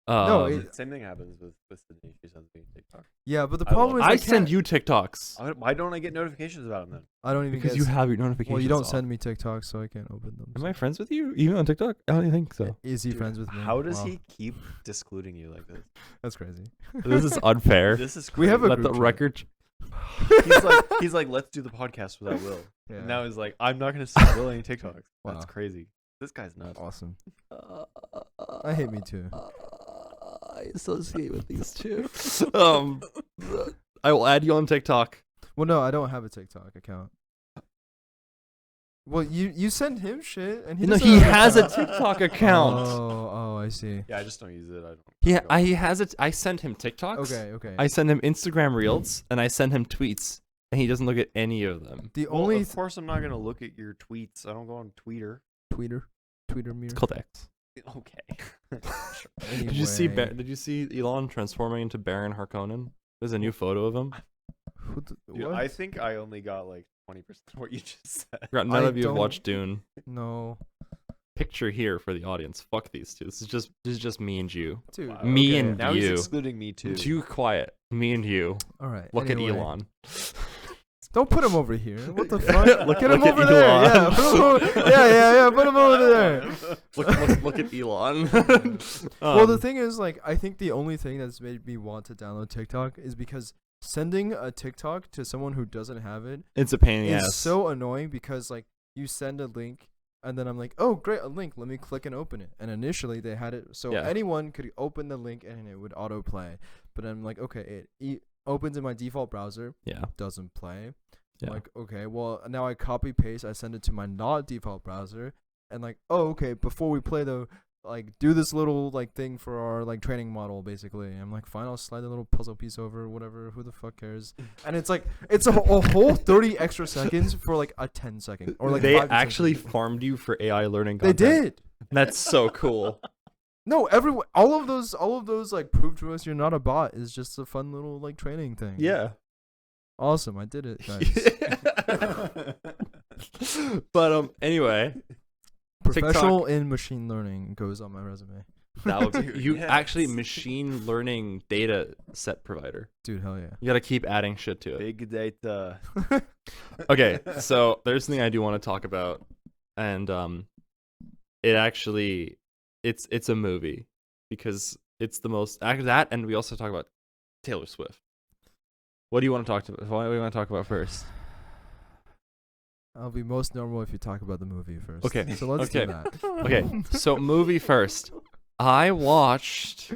No, Same thing happens with Sydney. She sends me TikTok. Yeah, but the I love problem is I I send can't- you TikToks Why don't I get notifications about them then? I don't even because get you have your notifications. Well, you don't off. send me TikToks, so I can't open them. Am so. I friends with you even on TikTok? I don't think so. Is he Dude, friends with me? How does Wow. he keep discluding you like this? That's crazy. This is unfair. This is We have crazy. a Let the group chat. record. he's like, let's do the podcast without Will. Yeah. And now he's like, I'm not gonna send Will any TikToks. Wow. That's crazy. This guy's nuts. Awesome. I hate me too. I associate with these two. I will add you on TikTok. Well, no, I don't have a TikTok account. Well, you send him shit, and he No, doesn't he have has a account. TikTok account. Oh, I see. Yeah, I just don't use it. I don't. He has it. I send him TikToks. Okay. I send him Instagram Reels, and I send him tweets, and he doesn't look at any of them. The Well, only of course, I'm not gonna look at your tweets. I don't go on Twitter. Twitter mirror. It's called X. Okay. Did you see? Anyway. Did you see Elon transforming into Baron Harkonnen? There's a new photo of him. Who the- Dude, what? I think I only got like 20% of what you just said. None of you have don't- watched Dune. No, Picture here for the audience. Fuck these two. This is just me and you. dude. Wow. Me okay. and Now you. he's excluding me too. Too quiet. Me and you. All right. Look anyway. at Elon. Don't put him over here. What the fuck? Look- Get him look at over there. Elon. Yeah, put him over, yeah. Put him over there. Look at Elon. Well, the thing is, like, I think the only thing that's made me want to download TikTok is because sending a TikTok to someone who doesn't have it it's a pain in the is ass. so annoying because, like, you send a link and then I'm like, oh, great, a link. Let me click and open it. And initially they had it so Yeah. anyone could open the link and it would autoplay. But I'm like, okay, it opens in my default browser, Yeah. doesn't play. Yeah. I'm like, okay, well, now I copy paste, I send it to my not default browser, and like, oh, okay, before we play though, like, do this little like thing for our like training model, basically. I'm like, fine, I'll slide the little puzzle piece over, whatever. Who the fuck cares? And it's like, it's a whole 30 extra seconds for like a 10-second or like they 5 actually seconds. farmed you for AI learning They content. did. That's so cool. No, all of those like prove to us you're not a bot is just a fun little like training thing. Yeah. Awesome, I did it, guys. But anyway, Professional in machine learning goes on my resume. that would be, Dude, you yes. actually machine learning data set provider. Dude, hell yeah. You got to keep adding shit to it. Big data. Okay, so there's something I do want to talk about, and it actually it's a movie because it's the most that, and we also talk about Taylor Swift. What do you want to talk about? What do you want to talk about first? I'll be most normal if you talk about the movie first. Okay, So let's okay. do that. Okay, so movie first. I watched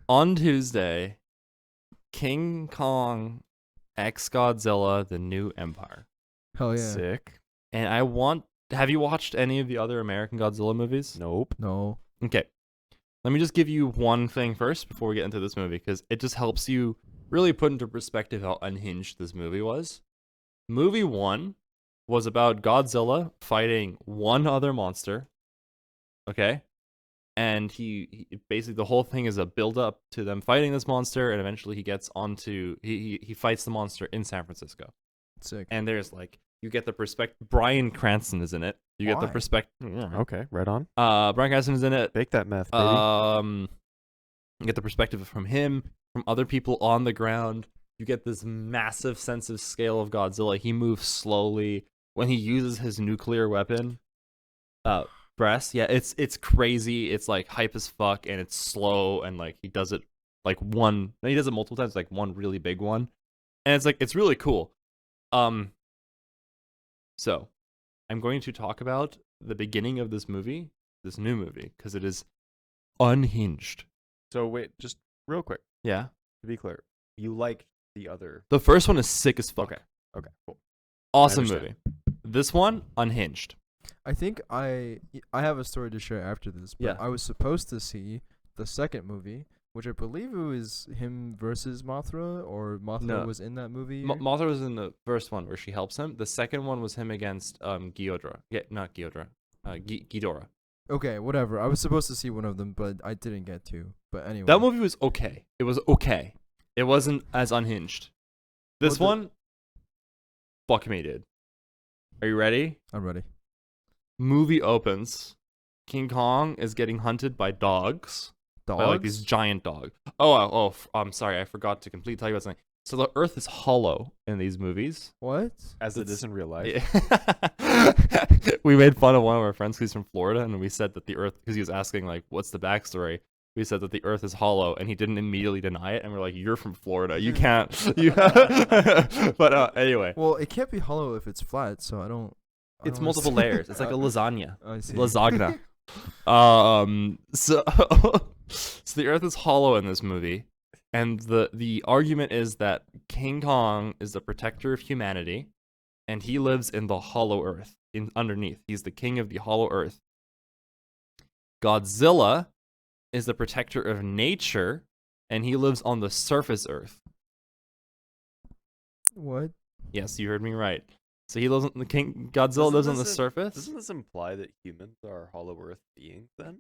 on Tuesday King Kong X Godzilla: The New Empire. Hell yeah. Sick. And I want have you watched any of the other American Godzilla movies? Nope. No. Okay. Let me just give you one thing first before we get into this movie because it just helps you really put into perspective how unhinged this movie was. Movie 1 was about Godzilla fighting one other monster. Okay? And he basically the whole thing is a build up to them fighting this monster, and eventually he gets onto he fights the monster in San Francisco. Sick. And there's like you get the perspective. Bryan Cranston is in it. You get the Why? perspective. Okay, right on. Bryan Cranston is in it. Bake that meth, baby. You get the perspective from him, from other people on the ground. You get this massive sense of scale of Godzilla. He moves slowly when he uses his nuclear weapon. Breast, yeah, it's crazy. It's like hype as fuck, and it's slow, and like he does it like one. He does it multiple times, like one really big one, and it's like it's really cool. So, I'm going to talk about the beginning of this movie, this new movie, because it is unhinged. So wait, just real quick Yeah. to be clear, you liked the other? The first one is sick as fuck. Okay, cool. Awesome I movie. understand. This one, unhinged. I think I have a story to share after this, but Yeah. I was supposed to see the second movie, which I believe it was him versus Mothra, or Mothra No. was in that movie. Mothra was in the first one where she helps him. The second one was him against Gyodra. Yeah, not Gyodra. Ghidorah. Okay, whatever. I was supposed to see one of them, but I didn't get to. But anyway. That movie was okay. It was okay. It wasn't as unhinged. This Well, one, fuck me, dude. Are you ready? I'm ready. Movie opens. King Kong is getting hunted by dogs. Dogs? By like these giant dogs. I'm sorry. I forgot to completely tell you about something. So the Earth is hollow in these movies. What? As it is in real life. Yeah. We made fun of one of our friends who's from Florida, and we said that the Earth, because he was asking like, "What's the backstory?" We said that the Earth is hollow, and he didn't immediately deny it. And we're like, "You're from Florida. You can't." You but anyway, Well, it can't be hollow if it's flat, so I don't it's multiple layers. It's like a lasagna. I see. Lasagna. So the Earth is hollow in this movie, and the argument is that King Kong is the protector of humanity, and he lives in the hollow Earth, underneath. He's the king of the hollow Earth. Godzilla is the protector of nature, and he lives on the surface Earth. What? Yes, you heard me right. So he lives on the king. Godzilla lives on the surface. Doesn't this imply that humans are Hollow Earth beings then?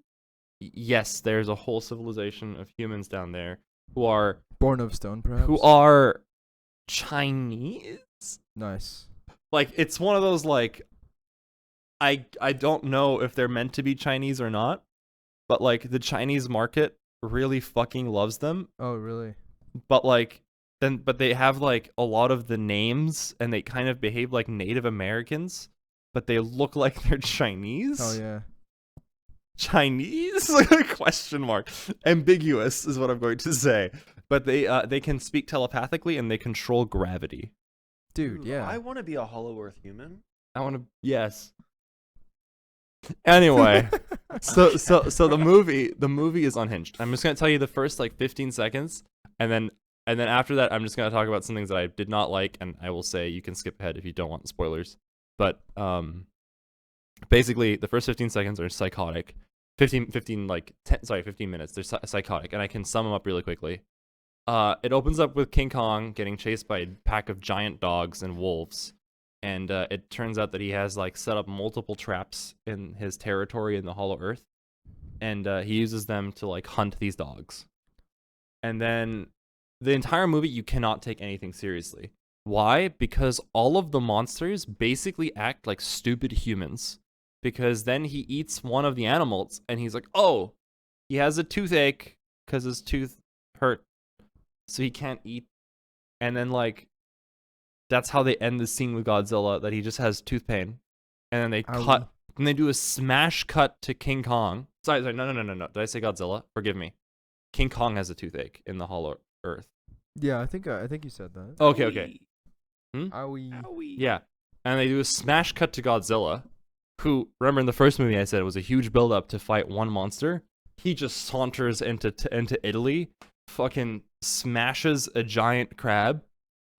Yes, there's a whole civilization of humans down there who are Born of stone, perhaps? Chinese. Nice. like it's one of those like I don't know if they're meant to be Chinese or not, but like the Chinese market really fucking loves them. Oh, really? But like but they have like a lot of the names and they kind of behave like Native Americans, but they look like they're Chinese. Oh yeah. Chinese? Question mark. Ambiguous is what I'm going to say. But they can speak telepathically and they control gravity. Dude, Ooh, yeah. I want to be a Hollow Earth human. I want to yes. Anyway, so the movie is unhinged. I'm just gonna tell you the first like 15 seconds, and then after that I'm just gonna talk about some things that I did not like, and I will say you can skip ahead if you don't want spoilers. But basically the first 15 seconds are psychotic. 15 minutes. They're psychotic, and I can sum them up really quickly. It opens up with King Kong getting chased by a pack of giant dogs and wolves. And it turns out that he has like set up multiple traps in his territory in the Hollow Earth, and he uses them to like hunt these dogs. And then the entire movie, you cannot take anything seriously. Why? Because all of the monsters basically act like stupid humans. Because then he eats one of the animals, and he's like, "Oh, he has a toothache because his tooth hurt, so he can't eat." And then like. That's how they end the scene with Godzilla, that he just has tooth pain. And then they cut, and they do a smash cut to King Kong. Sorry, no. Did I say Godzilla? Forgive me. King Kong has a toothache in the Hollow Earth. Yeah, I think you said that. Okay. Owie. Yeah. And they do a smash cut to Godzilla, who, remember in the first movie I said it was a huge build-up to fight one monster? He just saunters into Italy, fucking smashes a giant crab,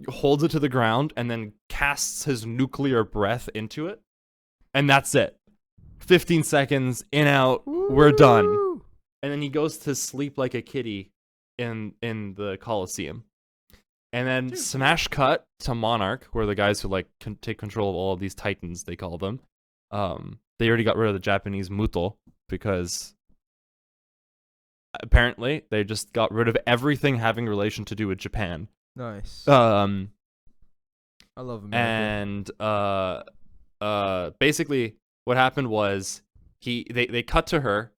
holds it to the ground, and then casts his nuclear breath into it. And that's it. 15 seconds, in, out, we're done. And then he goes to sleep like a kitty in the Colosseum. And then smash cut to Monarch, where the guys who like take control of all of these titans, they call them. They already got rid of the Japanese Muto because apparently they just got rid of everything having relation to do with Japan. Nice. I love America. And basically what happened was they cut to her,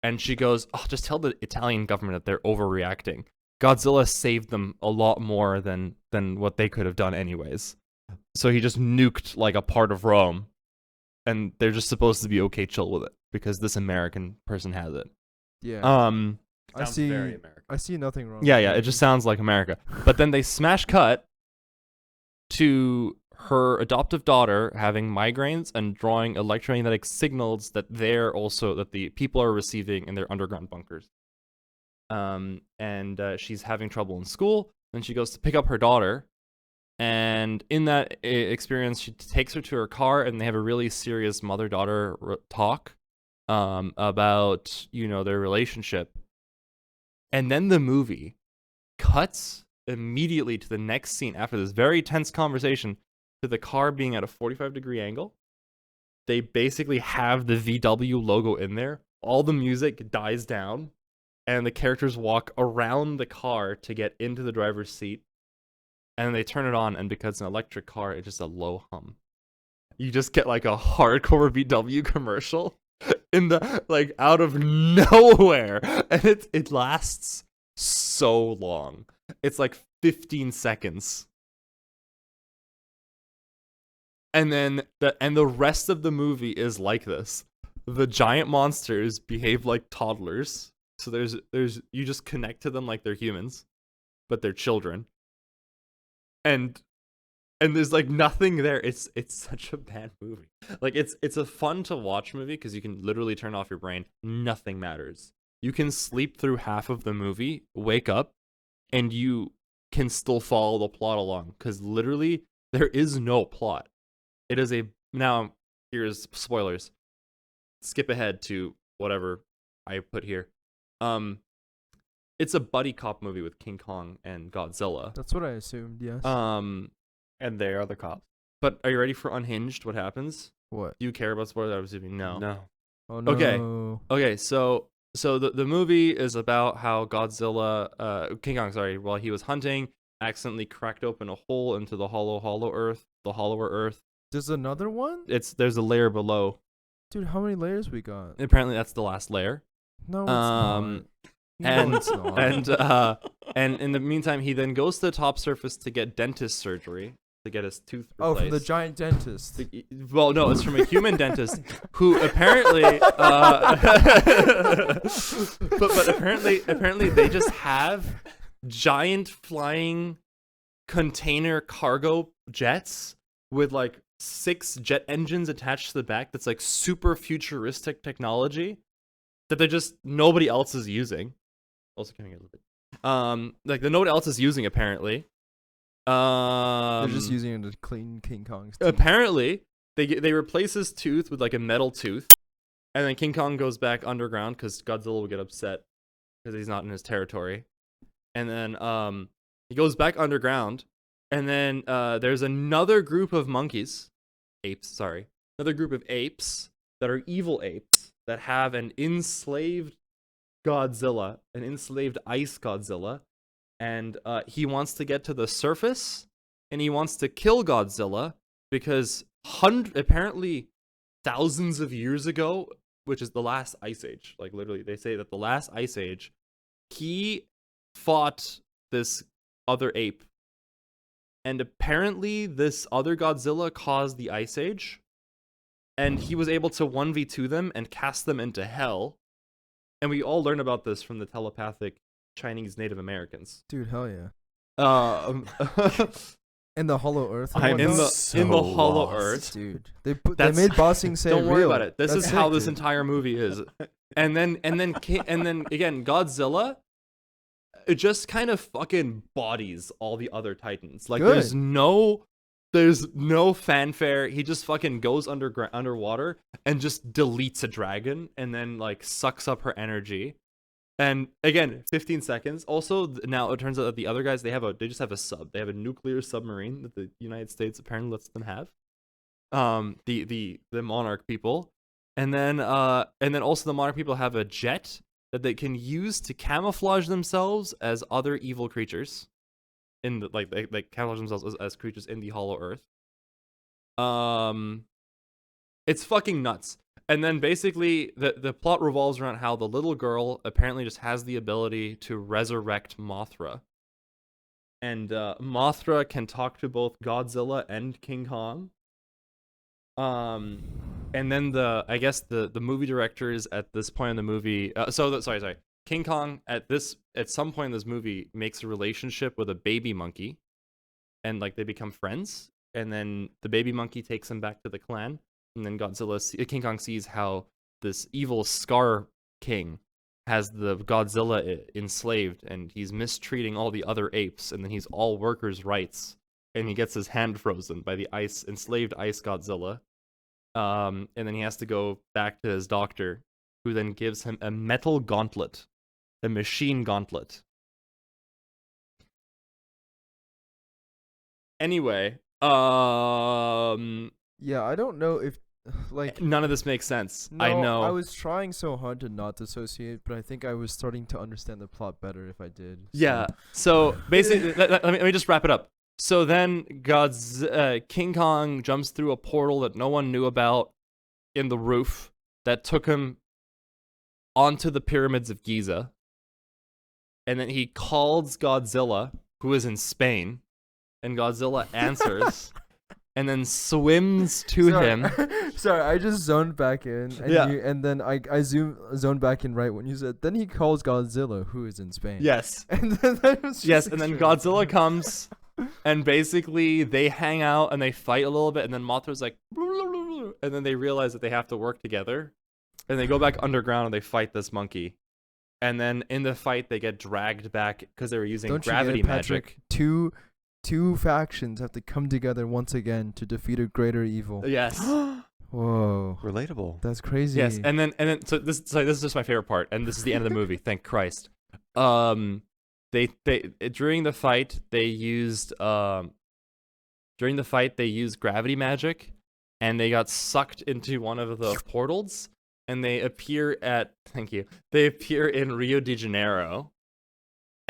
and she goes, "Oh, just tell the Italian government that they're overreacting. Godzilla saved them a lot more than what they could have done anyways." So he just nuked like a part of Rome, and they're just supposed to be okay, chill with it because this American person has it. Yeah. I Sounds see. very American. I see nothing wrong. Yeah, with it just sounds like America. But then they smash cut to her adoptive daughter having migraines and drawing electromagnetic signals that the people are receiving in their underground bunkers. And she's having trouble in school. Then she goes to pick up her daughter, and in that experience, she takes her to her car, and they have a really serious mother-daughter talk about their relationship. And then the movie cuts immediately to the next scene after this very tense conversation to the car being at a 45-degree angle. They basically have the VW logo in there. All the music dies down, and the characters walk around the car to get into the driver's seat. And then they turn it on, and because it's an electric car, it's just a low hum. You just get like a hardcore VW commercial in the like out of nowhere, and it lasts so long. It's like 15 seconds, and then the rest of the movie is like this. The giant monsters behave like toddlers, so there's you just connect to them like they're humans, but they're children, and there's like nothing there. It's such a bad movie. Like it's a fun to watch movie because you can literally turn off your brain. Nothing matters. You can sleep through half of the movie, wake up, and you can still follow the plot along because literally there is no plot. It is now here's spoilers. Skip ahead to whatever I put here. It's a buddy cop movie with King Kong and Godzilla. That's what I assumed. Yes. And they are the cops. But are you ready for Unhinged? What happens? What? Do you care about spoilers? I was assuming no. No. Oh no. Okay. So the movie is about how Godzilla, King Kong, sorry, while he was hunting, accidentally cracked open a hole into the hollower Earth, There's another one? There's a layer below. Dude, how many layers we got? Apparently, that's the last layer. No, it's Um, not. and No, it's not. and in the meantime, he then goes to the top surface to get dentist surgery to get his tooth replaced. Oh, from the giant dentist. Well, no, it's from a human dentist who apparently, but apparently they just have giant flying container cargo jets with like 6 jet engines attached to the back. That's like super futuristic technology that they're just nobody else is using. Also coming a little bit. Like that nobody else is using apparently. They're just using it to clean King Kong's teeth. Apparently, they replace his tooth with like a metal tooth, and then King Kong goes back underground because Godzilla will get upset because he's not in his territory, and then he goes back underground, and then there's another group of another group of apes that are evil apes that have an enslaved Godzilla, an enslaved ice Godzilla. And he wants to get to the surface, and he wants to kill Godzilla because apparently thousands of years ago, which is the last ice age, like literally they say that the last ice age, he fought this other ape. And apparently this other Godzilla caused the ice age, and he was able to 1v2 them and cast them into hell. And we all learn about this from the telepathic Chinese Native Americans. Dude, hell yeah. In the Hollow Earth. I'm in the Hollow Earth. Dude, they made Bossing say Don't worry real. about it. This That's is how sick, this dude. entire movie is. And then again, Godzilla, it just kind of fucking bodies all the other Titans. Like Good. there's no fanfare. He just fucking goes underwater and just deletes a dragon and then like sucks up her energy. And again, 15 seconds. Also, now it turns out that the other guys, they just have a sub. They have a nuclear submarine that the United States apparently lets them have. The Monarch people, and then also the Monarch people have a jet that they can use to camouflage themselves as other evil creatures, in the like they camouflage themselves as creatures in the Hollow Earth. It's fucking nuts. And then basically the plot revolves around how the little girl apparently just has the ability to resurrect Mothra. And Mothra can talk to both Godzilla and King Kong. And then I guess the movie directors at this point in the movie, sorry. King Kong at some point in this movie makes a relationship with a baby monkey, and like they become friends. And then the baby monkey takes him back to the clan. And then King Kong sees how this evil Scar King has the Godzilla enslaved, and he's mistreating all the other apes, and then he's all workers' rights, and he gets his hand frozen by the enslaved ice Godzilla. And then he has to go back to his doctor, who then gives him a metal gauntlet, a machine gauntlet. Anyway, yeah, I don't know if like none of this makes sense. no, I know. I was trying so hard to not dissociate, but I think I was starting to understand the plot better if I did. Yeah. So basically, let me just wrap it up. So then King Kong jumps through a portal that no one knew about in the roof that took him onto the pyramids of Giza. And then he calls Godzilla, who is in Spain, and Godzilla answers. And then swims to him. Sorry, I just zoned back in, and Yeah. and then I zoned back in right when you said. Then he calls Godzilla, who is in Spain. Yes. And then that was Yes, just and then extreme. Godzilla comes, and basically they hang out and they fight a little bit, and then Mothra's like, and then they realize that they have to work together, and they go back underground and they fight this monkey, and then in the fight they get dragged back because they were using Don't gravity you get it, Patrick? magic. Two factions have to come together once again to defeat a greater evil. Yes. Whoa, Relatable. that's crazy. Yes, and then this is just my favorite part, and this is the end of the movie. Thank Christ. They during the fight they used gravity magic, and they got sucked into one of the portals, and they appear in Rio de Janeiro,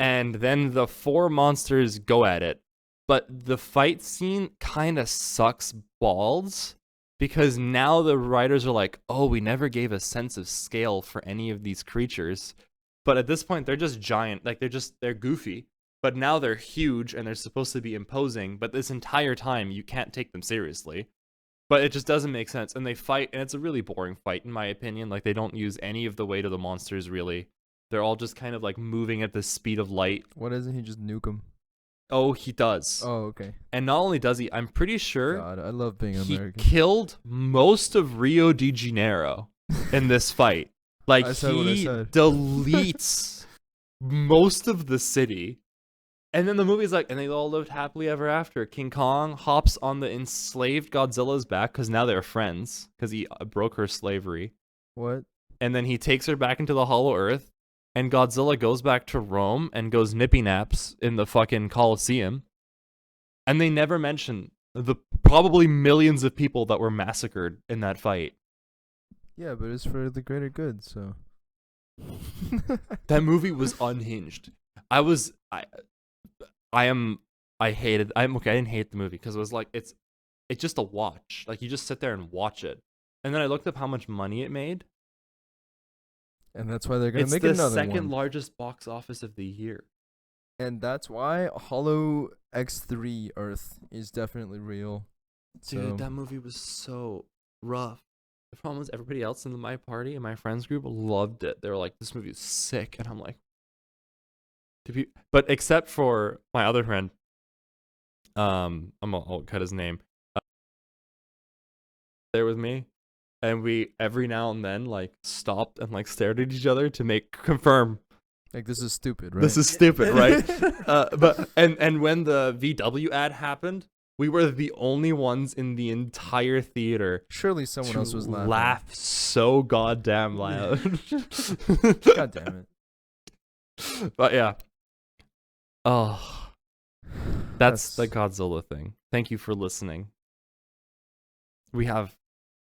and then the 4 monsters go at it, but the fight scene kind of sucks balls because now the writers are like, oh, we never gave a sense of scale for any of these creatures. But at this point, they're just giant. Like, they're goofy. But now they're huge and they're supposed to be imposing. But this entire time, you can't take them seriously. But it just doesn't make sense. And they fight, and it's a really boring fight, in my opinion. Like, they don't use any of the weight of the monsters, really. They're all just kind of, like, moving at the speed of light. Why doesn't he just nuke him? Oh, he does. Oh, okay. And not only does he, I'm pretty sure God, I love being he American. killed most of Rio de Janeiro in this fight. Like, I said what I he said. deletes most of the city. And then the movie's like, and they all lived happily ever after. King Kong hops on the enslaved Godzilla's back because now they're friends because he broke her slavery. What? And then he takes her back into the Hollow Earth. And Godzilla goes back to Rome and goes nippy naps in the fucking Colosseum. And they never mention the probably millions of people that were massacred in that fight. Yeah, but it's for the greater good, so. That movie was unhinged. I didn't hate the movie because it was like, it's just a watch. Like, you just sit there and watch it. And then I looked up how much money it made. And that's why they're gonna It's make the another second one. largest box office of the year. And that's why Hollow X3 Earth is definitely real. Dude, So, that movie was so rough. The problem was everybody else in my party and my friends group loved it. They were like, "This movie is sick," and I'm like, but except for my other friend, I'll cut his name. There with me, and we every now and then like stopped and like stared at each other to confirm like, this is stupid, right? this is stupid, right? But when the VW ad happened, we were the only ones in the entire theater Surely someone else was laughing. laugh so goddamn loud. God damn it. But yeah. Oh, that's the That's- Godzilla thing. Thank you for listening. We have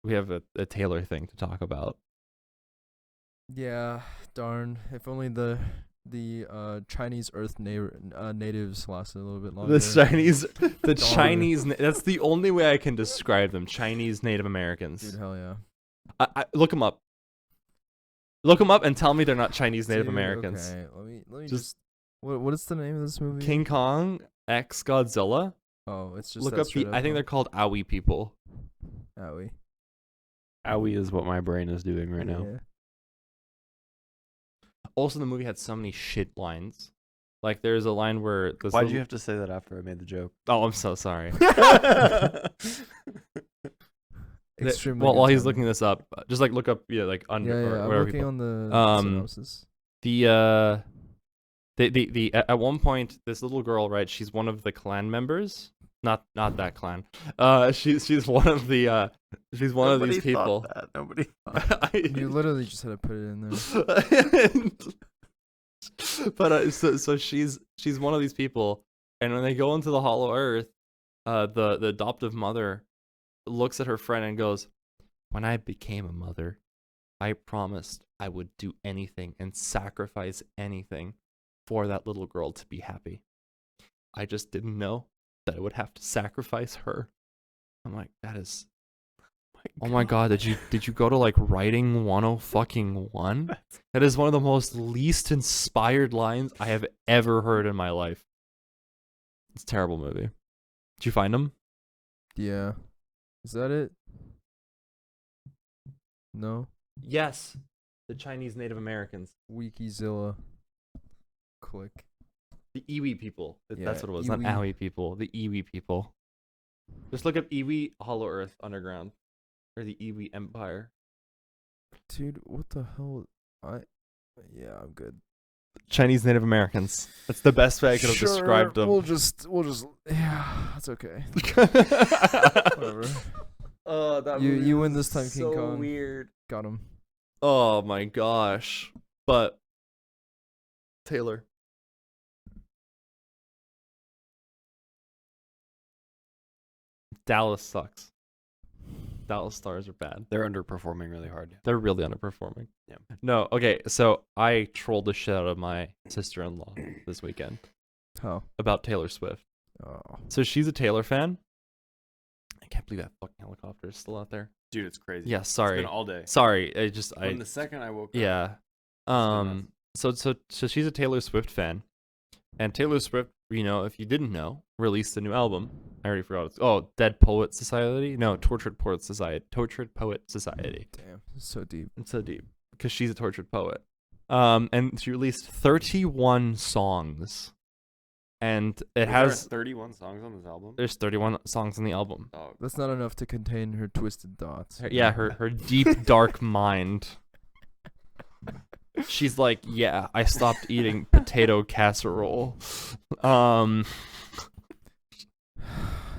a Taylor thing to talk about. Yeah, darn. If only the Chinese Earth natives lasted a little bit longer. The Chinese. That's the only way I can describe them. Chinese Native Americans. Dude, hell yeah. Look them up. Look them up and tell me they're not Chinese Native Dude, Americans. Okay, let me Just- just. What is the name of this movie? King Kong X Godzilla. Oh, it's just Look that up straight I think they're called Aoi people. Owie. Owie is what my brain is doing right now. Yeah. Also, the movie had so many shit lines. Like, there's a line where this Why'd little- you have to say that after I made the joke? Oh, I'm so sorry. Extremely. Well, good while he's timing. looking this up, just like look up, like under Yeah, or I'm whatever looking people. on the Um, synopsis. The at one point, this little girl, right? She's one of the clan members. Not that clan. She's one of the she's one of these people. Nobody. You literally just had to put it in there. But so she's one of these people, and when they go into the Hollow Earth, the adoptive mother looks at her friend and goes, "When I became a mother, I promised I would do anything and sacrifice anything for that little girl to be happy. I just didn't know that I would have to sacrifice her." I'm like, that is. Oh my god, did you go to like writing 101? That is one of the most least inspired lines I have ever heard in my life. It's a terrible movie. Did you find them? Yeah. Is that it? No. Yes. The Chinese Native Americans. Wikizilla. Click. The Iwi people. Yeah, That's what it was. Not Iwi. Aoi people. The Iwi people. Just look up Iwi Hollow Earth Underground. Or the Iwi Empire. Dude, what the hell? Yeah, I'm good. Chinese Native Americans. That's the best way I could have Sure, described them. We'll just yeah, that's okay. Whatever. Oh, that You win this time, King so Kong. weird. Got him. Oh my gosh. But Taylor. Dallas sucks. Dallas Stars are bad. They're underperforming really hard. They're really underperforming. Yeah. No, okay, so I trolled the shit out of my sister-in-law this weekend How? about Taylor Swift. Oh. So she's a Taylor fan. I can't believe that fucking helicopter is still out there. Dude, it's crazy. Yeah, It's sorry. been all day. Sorry, From the second I woke up. yeah. nuts. So she's a Taylor Swift fan, and Taylor Swift, you know, if you didn't know, released a new album. I already forgot. Dead Poet Society. No, Tortured Poet Society. Tortured Poet Society. Damn, it's so deep. It's so deep because she's a tortured poet. And she released 31 songs, and it has 31 songs on this album. there's 31 songs on the album. Oh, That's not enough to contain her twisted thoughts. Her deep dark mind. She's like, yeah, I stopped eating potato casserole.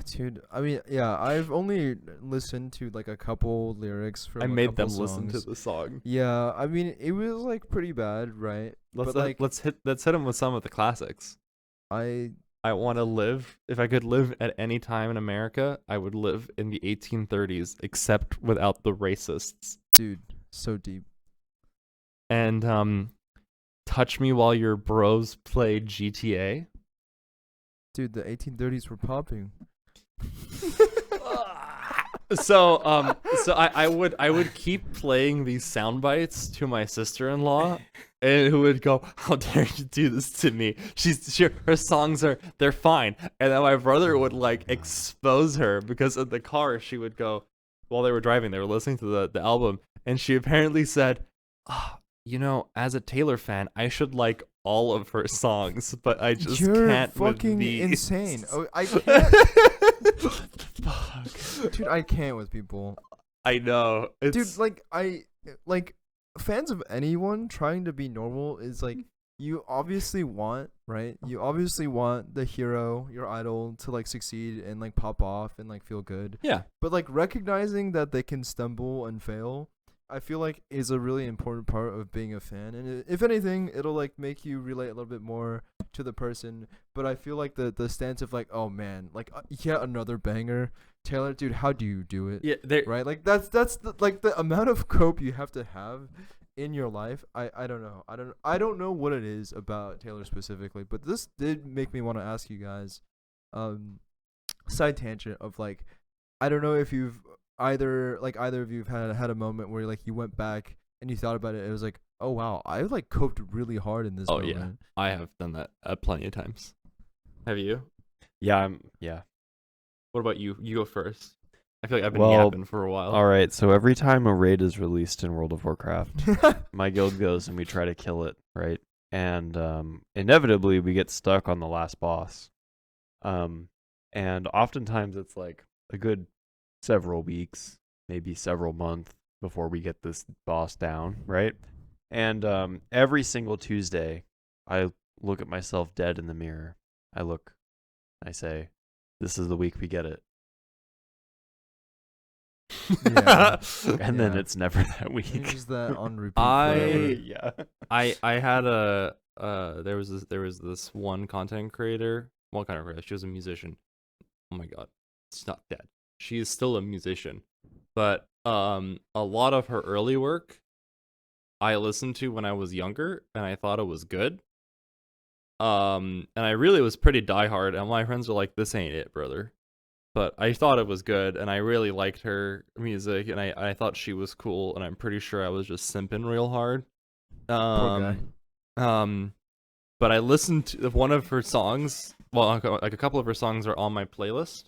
Dude, I mean, yeah, I've only listened to like a couple lyrics from I a made couple them listen to songs. the song. Yeah, I mean, it was like pretty bad, right? But, like, Let's hit them with some of the classics. I I want to live. If I could live at any time in America, I would live in the 1830s, except without the racists. dude, so deep. And touch me while your bros play GTA. Dude, the 1830s were popping. So I would keep playing these sound bites to my sister-in-law, and who would go, "How dare you do this to me?" Her songs they're fine, and then my brother would like expose her because in the car she would go, while they were driving, they were listening to the album, and she apparently said, you know, as a Taylor fan, I should like all of her songs, but I just You're can't. fucking with these. insane. Oh, I can't. Fuck. Dude, I can't with people. I know. Dude, like fans of anyone trying to be normal is like, you obviously want, right? You obviously want the hero, your idol, to like succeed and like pop off and like feel good. yeah. But like recognizing that they can stumble and fail, I feel like is a really important part of being a fan. And if anything, it'll like make you relate a little bit more to the person. But I feel like the stance of like, oh man, like yet another banger, Taylor, dude, how do you do it? Yeah, Right? Like that's the amount of cope you have to have in your life. I don't know. I don't know what it is about Taylor specifically, but this did make me want to ask you guys, side tangent of like, I don't know if you've either of you have had a moment where like you went back and you thought about it. It was like, oh wow, I like coped really hard in this Oh moment. yeah, I have done that plenty of times. Have you? yeah, yeah. What about you? You go first. I feel like I've been Well, yapping for a while. All right, so every time a raid is released in World of Warcraft, my guild goes and we try to kill it, right? And inevitably we get stuck on the last boss. And oftentimes it's like a good several weeks, maybe several months before we get this boss down, right? And every single Tuesday, I look at myself dead in the mirror. I say, "This is the week we get it." Yeah. And then Yeah. it's never that You week. use that on repeat. I- forever. yeah. I had a there was this one content creator. Well, content creator. She was a musician. Oh my god, she's not dead. She is still a musician, but a lot of her early work I listened to when I was younger, and I thought it was good. And I really was pretty diehard, and my friends were like, "This ain't it, brother." But I thought it was good, and I really liked her music, and I thought she was cool, and I'm pretty sure I was just simping real hard. Poor guy. But I listened to one of her songs. Well, like a couple of her songs are on my playlist,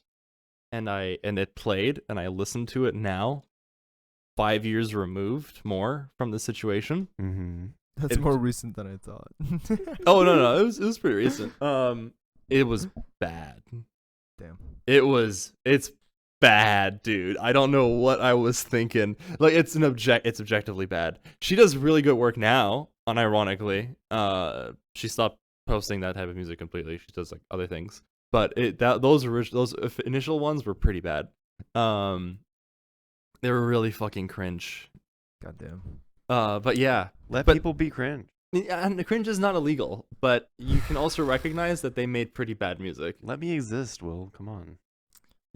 and it played, and I listened to it now, 5 years removed more from the situation. Mm-hmm. That's It- more recent than I thought. Oh no, it was pretty recent. It was bad. Damn. It's bad, dude. I don't know what I was thinking. Like it's objectively bad. She does really good work now, unironically. She stopped posting that type of music completely. She does like other things. But those initial ones were pretty bad. They were really fucking cringe. Goddamn. But yeah. Let But- people be cringe. And the cringe is not illegal, but you can also recognize that they made pretty bad music. Let me exist, Will. Come on.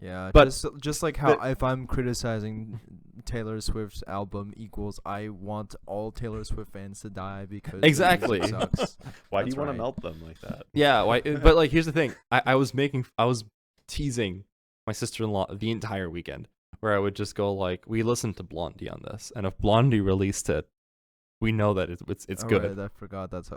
Yeah, But just like how the- if I'm criticizing Taylor Swift's album equals I want all Taylor Swift fans to die because their music Exactly. sucks. Why do That's you want right. to melt them like that? yeah, why? But like, here's the thing. I was teasing my sister-in-law the entire weekend, where I would just go like, we listened to Blondie on this, and if Blondie released it, we know that it's All good. right, I forgot that's how.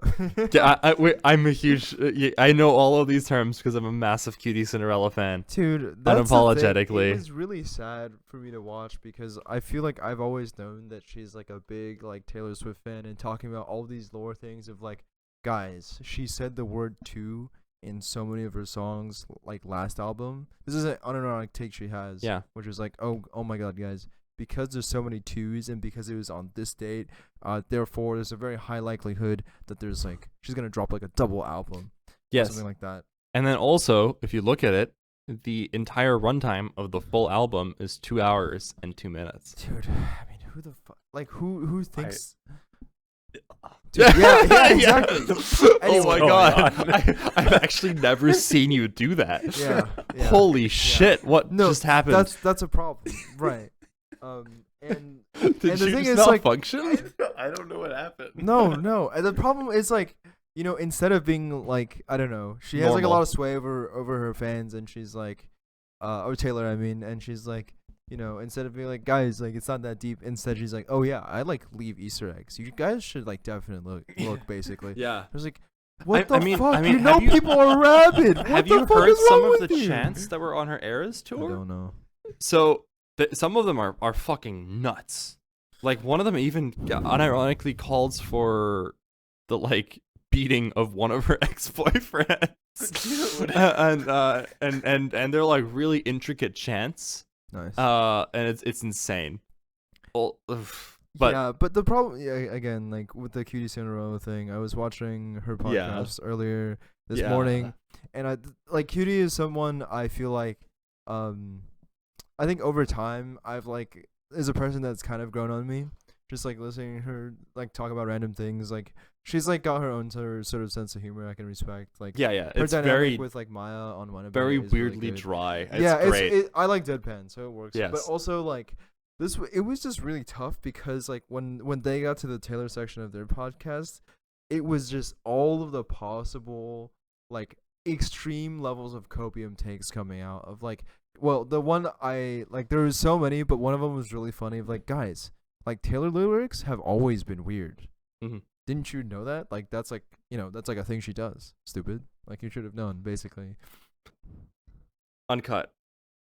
Yeah, I'm a huge. I know all of these terms because I'm a massive Cutie Cinderella fan. Dude, that's the Unapologetically. thing. It was really sad for me to watch because I feel like I've always known that she's like a big like Taylor Swift fan and talking about all these lore things of like, guys, she said the word "to" in so many of her songs like last album. This is an unironic take she has. Yeah. Which is like, oh my god, guys, because there's so many twos and because it was on this date, therefore there's a very high likelihood that there's like she's gonna drop like a double album. Yes. Something like that. And then also, if you look at it, the entire runtime of the full album is 2 hours and 2 minutes. Dude, I mean, who the fuck? Like, who thinks? Yeah, yeah, exactly. Oh my Anyway. god, I've actually never seen you do that. Yeah. Holy shit! What No, just happened? That's a problem, right? And Did and the you thing just is, not like- function? I don't know what happened. no. And the problem is like, instead of being like, I don't know, she has like a Normal. lot of sway over her fans, and she's like, or Taylor, I mean, and she's like, instead of being like, guys, like it's not that deep, instead she's like, oh yeah, I like leave Easter eggs. You guys should like definitely look basically. Yeah. I was like, what the I mean- fuck? I mean, you know have you- people are rabid. What Have the you fuck heard is wrong some of with the you? chants that were on her Eras I tour? don't know. So some of them are fucking nuts. Like one of them even unironically calls for the like beating of one of her ex-boyfriends. and they're like really intricate chants. Nice. And it's insane. Well, but yeah, but the problem, again, like with the Cutie Cinderella thing, I was watching her Yeah. podcast earlier this Yeah. morning, and like Cutie is someone I feel like, I think over time I've like is a person that's kind of grown on me, just like listening to her like talk about random things. Like she's like got her own sort of sense of humor I can respect. Like yeah, her it's dynamic very with like Maya on one of very is really weirdly good. dry. It's Yeah, great. I like deadpan, so it works. But Yes. also like it was just really tough because like when they got to the Taylor section of their podcast, it was just all of the possible like extreme levels of copium takes coming out of like, well, the one I like, there was so many, but one of them was really funny of like, guys, like Taylor lyrics have always been weird. Mhm. Didn't you know that? Like that's like, that's like a thing she does. Stupid. Like you should have known, basically. Uncut.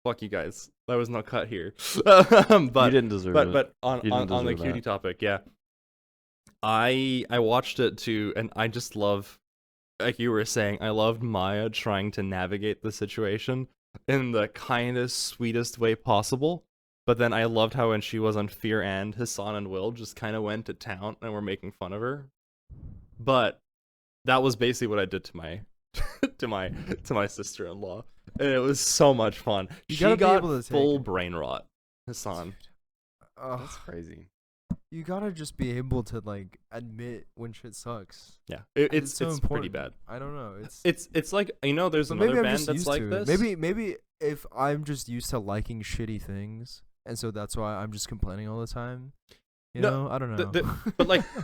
Fuck you guys. That was not cut here. But you didn't deserve it. but You didn't on the deserve cutie that. topic, yeah. I watched it too, and I just love, like you were saying, I loved Maya trying to navigate the situation in the kindest, sweetest way possible. But then I loved how when she was on Fear and Hassan and Will just kind of went to town and were making fun of her. But that was basically what I did to my to my sister-in-law, and it was so much fun. You She gotta be got able to take full it. brain rot, Hassan. Ugh. That's crazy. You gotta just be able to like admit when shit sucks. Yeah, And it's so pretty important. bad. I don't know. It's like, there's But another maybe I'm band just that's used like to it. this. Maybe if I'm just used to liking shitty things, and so that's why I'm just complaining all the time. You No, know, I don't know.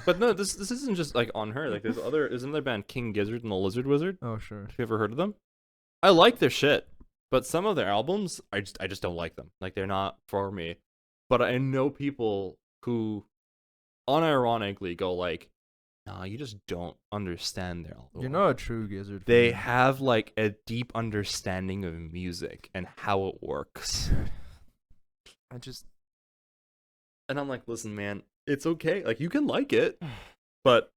but no, this isn't just like on her. Like there's another band, King Gizzard and the Lizard Wizard. Oh sure. Have you ever heard of them? I like their shit, but some of their albums, I just don't like them. Like they're not for me. But I know people who unironically go like, nah, you just don't understand their album. You're not a true gizzard. They fan. have like a deep understanding of music and how it works. I just. And I'm like, listen, man, it's okay. Like you can like it, but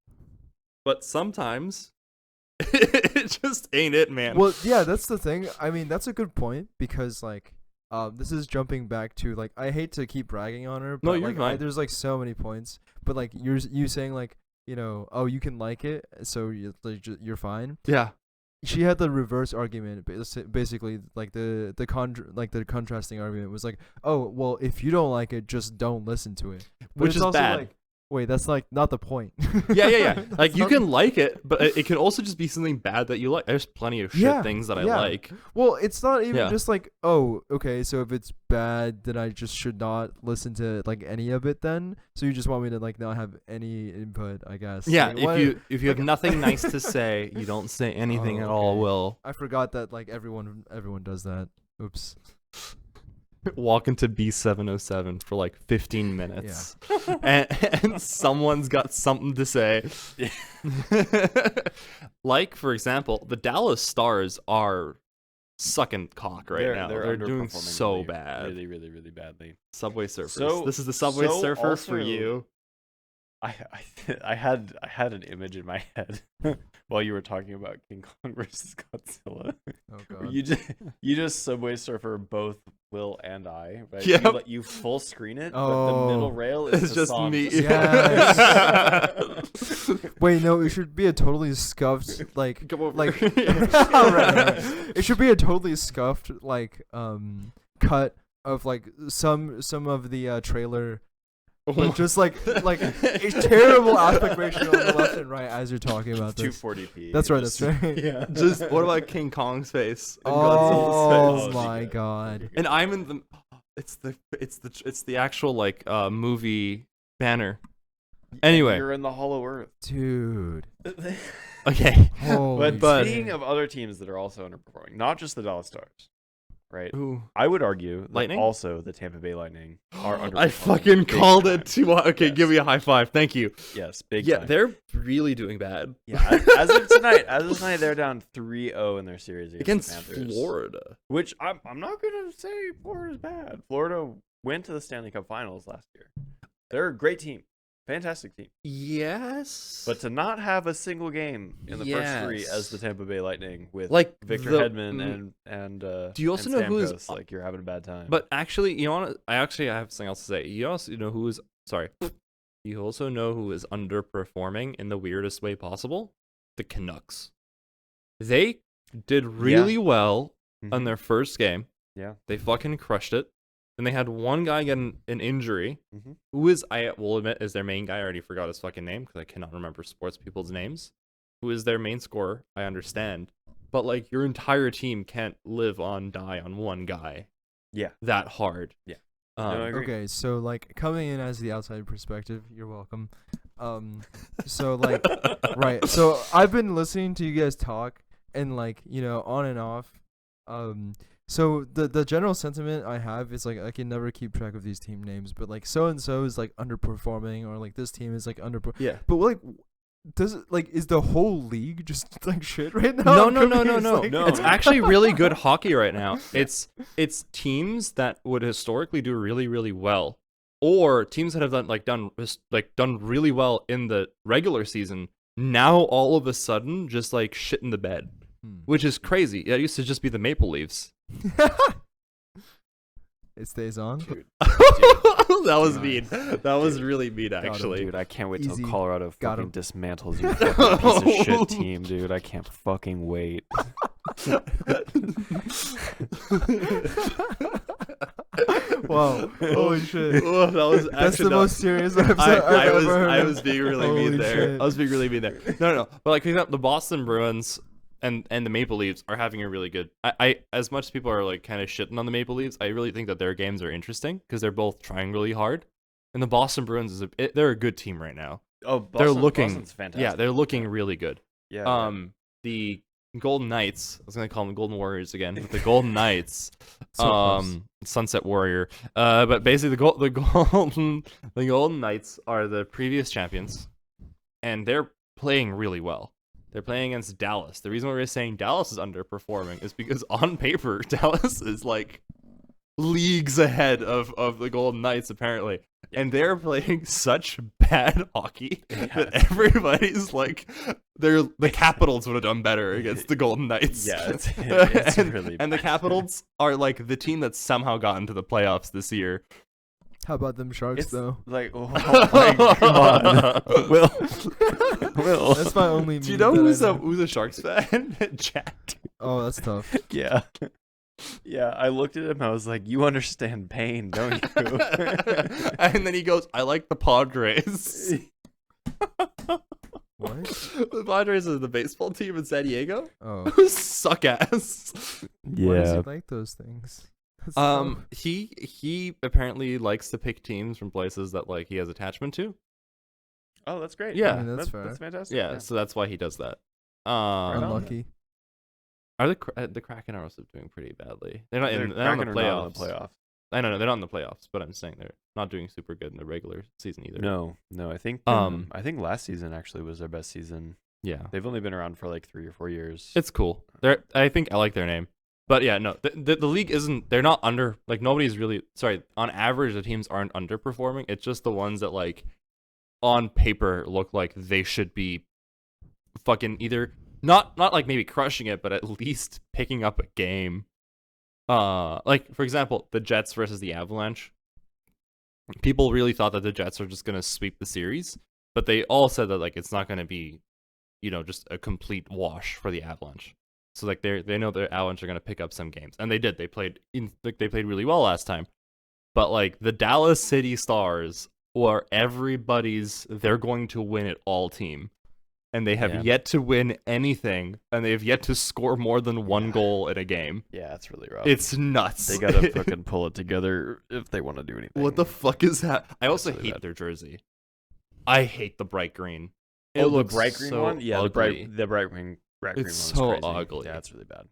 sometimes it just ain't it, man. Well, yeah, that's the thing. I mean, that's a good point because like, this is jumping back to like, I hate to keep bragging on her, but No, you're like, fine. there's like so many points, but like you saying like, oh, you can like it, so you're fine. Yeah. She had the reverse argument, basically like the contrasting argument was like, oh well, if you don't like it, just don't listen to it. But Which it's is also bad. Like, Wait, that's like not the point. Yeah. Like you That's can like it, but it can also just be something bad that you like. There's plenty of shit things that I like. Well, it's not even Yeah. just like, oh, okay, so if it's bad, then I just should not listen to like any of it then. So you just want me to like not have any input, I guess. Yeah, Like, what- if you have like- nothing nice to say, you don't say anything Oh, at all. okay. Will I forgot that like everyone does that. Oops. walk into B707 for like 15 minutes, and someone's got something to say. Like for example, the Dallas Stars are sucking cock right now. They're doing underperforming so really, bad. really, really, really badly. Subway Surfers. So- This is the Subway so Surfer for also- you. I had an image in my head while you were talking about King Kong versus Godzilla. Oh Where god. you just Subway Surfer both Will and I, right? Yep. You full screen it, but Oh. the middle rail is It's just Hassan's. me. Yes. Wait, no, it should be a totally scuffed like Come over. like right. It should be a totally scuffed like cut of like some of the trailer, but just like a terrible aspect ratio on the left and right as you're talking about this. 240p. That's right. Just- That's right. Yeah. Just what about King Kong's face? And Godzilla's Oh face? my good. god. And I'm in the. It's the actual like movie banner. Anyway, You're in the Hollow Earth. Dude. okay. Holy But- Speaking of other teams that are also underperforming, not just the Dallas Stars, right? Ooh. I would argue that Lightning? also the Tampa Bay Lightning are underperforming. I fucking big called time. it too. Okay, Yes. give me a high five. Thank you. Yes, big Yeah, time. they're really doing bad Yeah, as of tonight, they're down 3-0 in their series against, against the Panthers. Florida. Which I'm not gonna say Florida's bad. Florida went to the Stanley Cup Finals last year. They're a great team, fantastic team. Yes, But to not have a single game in the first three Yes. as the Tampa Bay Lightning with like Victor the- Hedman and Do you also and know who is- Stamkos, like you're having a bad time. But actually, you know what? I have something else to say. You also know who is sorry. You also know who is underperforming in the weirdest way possible? The Canucks. They did really well on Mhm. their first game. Yeah. They fucking crushed it. And they had one guy get an injury, Mhm. who is, I will admit, is their main guy. I already forgot his fucking name because I cannot remember sports people's names. Who is their main scorer? I understand. But, like, your entire team can't live on, die on one guy Yeah. that hard. Yeah. No, I agree. Okay, so like coming in as the outside perspective, you're welcome. So like right. So I've been listening to you guys talk and like, you know, on and off. So the general sentiment I have is like I can never keep track of these team names, but like so and so is like underperforming or like this team is like Yeah. But like does it like is the whole league just like shit right now? I'm No. confused, like- No. It's actually really good hockey right now. It's teams that would historically do really, really well, or teams that have done really well in the regular season. Now all of a sudden, just like shit in the bed, which is crazy. It used to just be the Maple Leafs. It stays on. Dude, That was God. mean. That was really mean, him, actually. dude, I can't wait till Easy. Colorado Got fucking him. dismantles you fucking piece of shit team, dude. I can't fucking wait. Wow. Holy shit. Oh, that was That's actually the not- most serious episode I I've was ever heard. I was being really Holy mean there. shit. I was being really mean there. No. But like for example, the Boston Bruins and the Maple Leafs are having a really good. I as much as people are like kind of shitting on the Maple Leafs, I really think that their games are interesting because they're both trying really hard. And the Boston Bruins they're a good team right now. Oh, They're looking Boston's fantastic. Yeah, they're looking really good. Yeah. The Golden Knights, I was gonna call them Golden Warriors again, but the Golden Knights, So close. Sunset Warrior. But basically the Golden Knights are the previous champions, and they're playing really well. They're playing against Dallas. The reason why we're saying Dallas is underperforming is because on paper Dallas is like leagues ahead of the Golden Knights apparently. And they're playing such bad hockey that everybody's like, the Capitals would have done better against the Golden Knights. Yeah, it's and, really and the bad. Capitals are like the team that somehow got into the playoffs this year. How about them Sharks It's though? like, oh my god, Will. That's my only. Do you meme know that I who's a Sharks fan? Jack. Oh, that's tough. Yeah. Yeah, I looked at him. I was like, "You understand pain, don't you?" And then he goes, "I like the Padres." What? The Padres are the baseball team in San Diego. Oh. Suck ass. Why does he Yeah, like those things? That's He apparently likes to pick teams from places that like he has attachment to. Oh, that's great. Yeah. I mean, that's fair. That's fantastic. Yeah, so that's why he does that. on. Unlucky. Are the Kraken are also doing pretty badly? They're not in. They're They're not in the cracking or not playoffs. in the playoffs. I know they're not in the playoffs, but I'm saying they're not doing super good in the regular season either. No, I think I think last season actually was their best season. Yeah, They've only been around for like 3 or 4 years. it's cool. I think I like their name, but yeah, no, the league isn't. They're not under. Like nobody's really. Sorry, on average, the teams aren't underperforming. It's just the ones that like, on paper, look like they should be, fucking either not like maybe crushing it, but at least picking up a game. Like for example, the Jets versus the Avalanche. People really thought that the Jets were just gonna sweep the series, but they all said that like it's not gonna be, just a complete wash for the Avalanche. So like they know the Avalanche are gonna pick up some games, and they did. They played really well last time, but like the Dallas City Stars were everybody's. They're going to win it all team. And they have yet to win anything, and they have yet to score more than one goal in a game. Yeah, it's really rough. It's nuts. They gotta fucking pull it together if they want to do anything. What the fuck is that? I also really hate bad. their jersey. I hate the bright green. It the looks bright green so one? Yeah, ugly. the bright green It's one's so crazy. ugly. Yeah, it's really bad.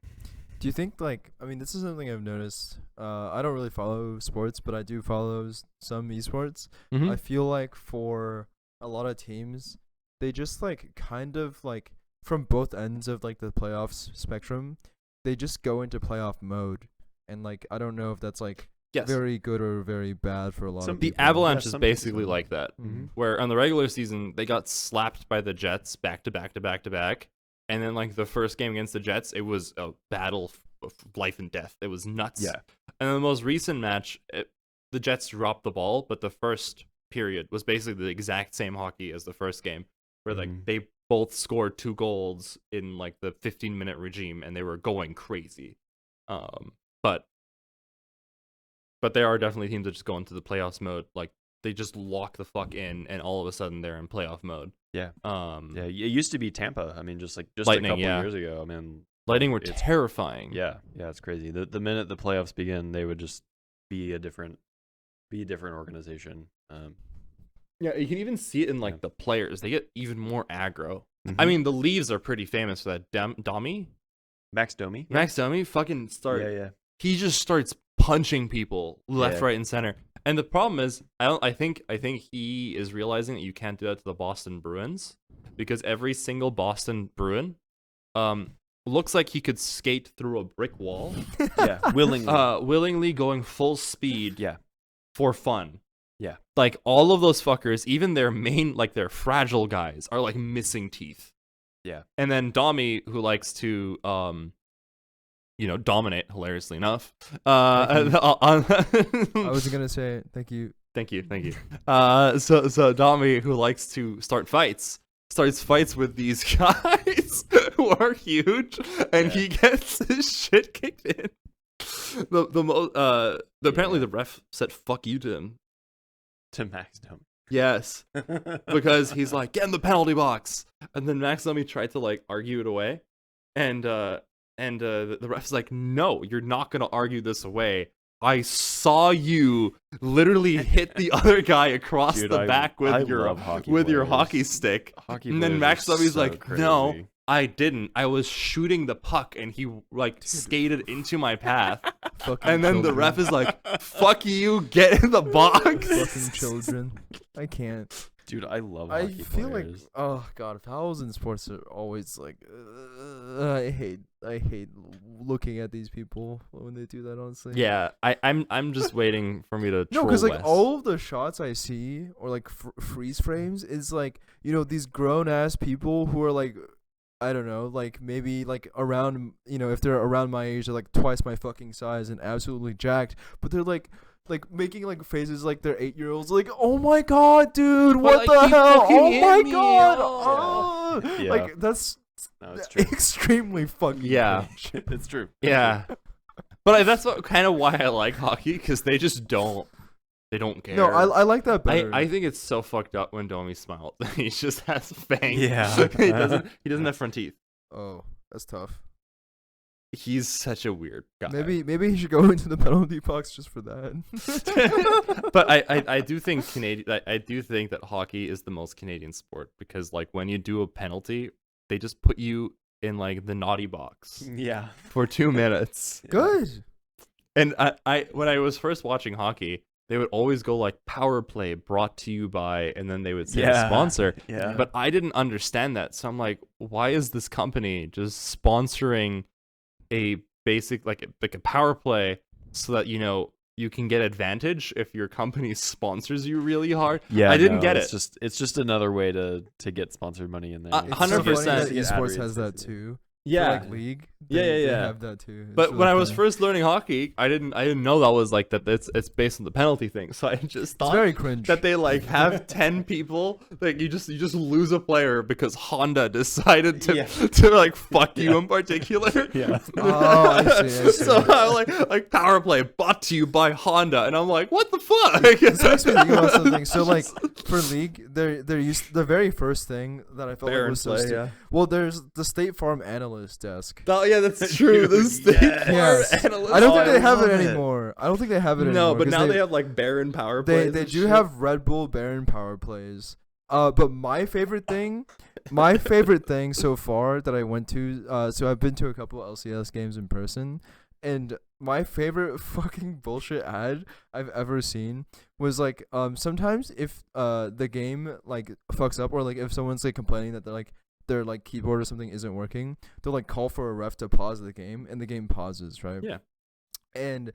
Do you think I mean, this is something I've noticed. I don't really follow sports, but I do follow some esports. Mhm. I feel like for a lot of teams, they just kind of from both ends of the playoffs spectrum, they just go into playoff mode, and I don't know if that's Yes. very good or very bad for a lot of The people. Avalanche Yeah, is some basically people. like that. Mhm. Where on the regular season they got slapped by the Jets back to back to back to back, and then the first game against the Jets, it was a battle of life and death. It was nuts. Yeah. And the most recent match, the Jets dropped the ball, but the first period was basically the exact same hockey as the first game, where they both scored 2 goals in the 15-minute regime, and they were going crazy. But there are definitely teams that just go into the playoffs mode. They just lock the fuck in, and all of a sudden they're in playoff mode. Yeah. Yeah, It used to be Tampa. I mean, just Lightning, a couple yeah. years ago. I mean, Lightning were It's- terrifying. yeah, it's crazy. The minute the playoffs begin, they would just be a different organization. Yeah, you can even see it in Yeah. the players. They get even more aggro. I Mhm. mean, the Leaves are pretty famous for that. Domi? Max Domi. Max Domi fucking Yeah. he just starts punching people left, Yeah. right, and center. And the problem is, I think he is realizing that you can't do that to the Boston Bruins, because every single Boston Bruin, looks like he could skate through a brick wall, Yeah, willingly. willingly going full speed, Yeah. for fun. Yeah. All of those fuckers, even their main, their fragile guys, are missing teeth. Yeah. And then Domi, who likes to dominate, hilariously enough. Thank you. On I was gonna say thank you. Thank you. So Domi, who likes to start fights, starts fights with these guys who are huge, and he gets his shit kicked in. Apparently the ref said "fuck you" to him. To Max Domi. Yes, because he's like, "Get in the penalty box," and then Max Domi tried to argue it away, and the ref's like, "No, you're not gonna argue this away. I saw you literally hit the other guy across Dude, the back I with your love hockey your players. hockey stick." Hockey And then players Max are Domi's so like, "No, crazy. I didn't. I was shooting the puck, and he skated into my path." Fucking And then the children. ref is like, "Fuck you, get in the box." Fucking children. I can't. Dude, I love I hockey feel players. oh god, fouls in sports are always I hate looking at these people when they do that. Honestly, Yeah, I'm just waiting for me to no, troll because Wes. all of the shots I see or freeze frames is these grown ass people who are I don't know, maybe around if they're around my age, they're twice my fucking size and absolutely jacked, but they're making faces they're 8-year-olds, oh my god, dude, what But, the he hell? fucking Oh hit my me, god! oh. Oh. Yeah. That's No, it's true. extremely fucking Yeah. cringe. It's true. Yeah. But that's kind of why I like hockey, because they just don't. They don't care. No, I like that better. I think it's so fucked up when Domi smiles. He just has fangs. Yeah. he doesn't have front teeth. Oh, that's tough. He's such a weird guy. Maybe he should go into the penalty box just for that. But I do think I do think that hockey is the most Canadian sport, because like when you do a penalty, they just put you in like the naughty box Yeah. for 2 minutes. Good. And I when I was first watching hockey, they would always go like power play brought to you by, and then they would say the sponsor. Yeah. But I didn't understand that. So I'm like, why is this company just sponsoring a basic like a power play so that you can get advantage if your company sponsors you really hard? Yeah, I didn't get it's it. It's just another way to get sponsored money in there. It's 100%. So funny that To get ad esports reads, has that basically. too. Yeah. For, like League. Yeah, They yeah. have that too. It's But really when I was funny. first learning hockey, I didn't know that was like that. It's based on the penalty thing. So I just it's thought very cringe. that they like have 10 people. Like you just lose a player because Honda decided to like fuck you in particular. Yeah. Oh, I see. So I like power play brought to you by Honda, and I'm like, what the fuck? This makes me think about something. So like for League, the very first thing that I felt like was so stupid. Well, there's the State Farm analyst desk. Oh yeah, that's true. The State Yes. Farm analyst. I don't think I they have it love it. anymore. I don't think they have it No, anymore. but 'cause now they have like Baron power plays. they and do shit. have Red Bull Baron power plays. But my favorite thing so far that I went to, so I've been to a couple LCS games in person, and my favorite fucking bullshit ad I've ever seen was like, sometimes if the game like fucks up, or like if someone's like complaining that their like keyboard or something isn't working, they'll like call for a ref to pause the game, and the game pauses, right? Yeah. And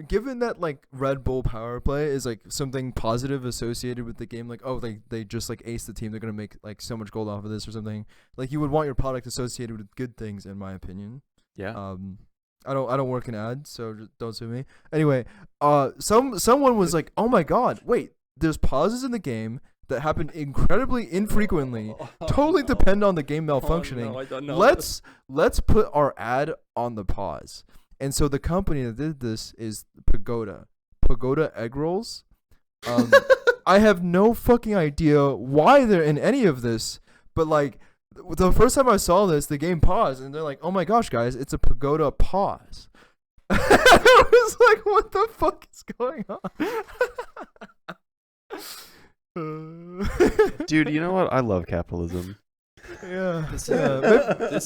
given that like Red Bull power play is like something positive associated with the game, like they just like ace the team, they're gonna make like so much gold off of this or something, like you would want your product associated with good things, in my opinion. Yeah. I don't work in ads, so just don't sue me. Anyway, someone was like, oh my god, wait, there's pauses in the game that happen incredibly infrequently, totally depend on the game malfunctioning. I don't know. Let's put our ad on the pause. And so the company that did this is Pagoda egg rolls. I have no fucking idea why they're in any of this, but like the first time I saw this, the game paused, and they're like, "Oh my gosh, guys, it's a Pagoda pause." I was like, "What the fuck is going on?" Dude, you know what? I love capitalism. Yeah. This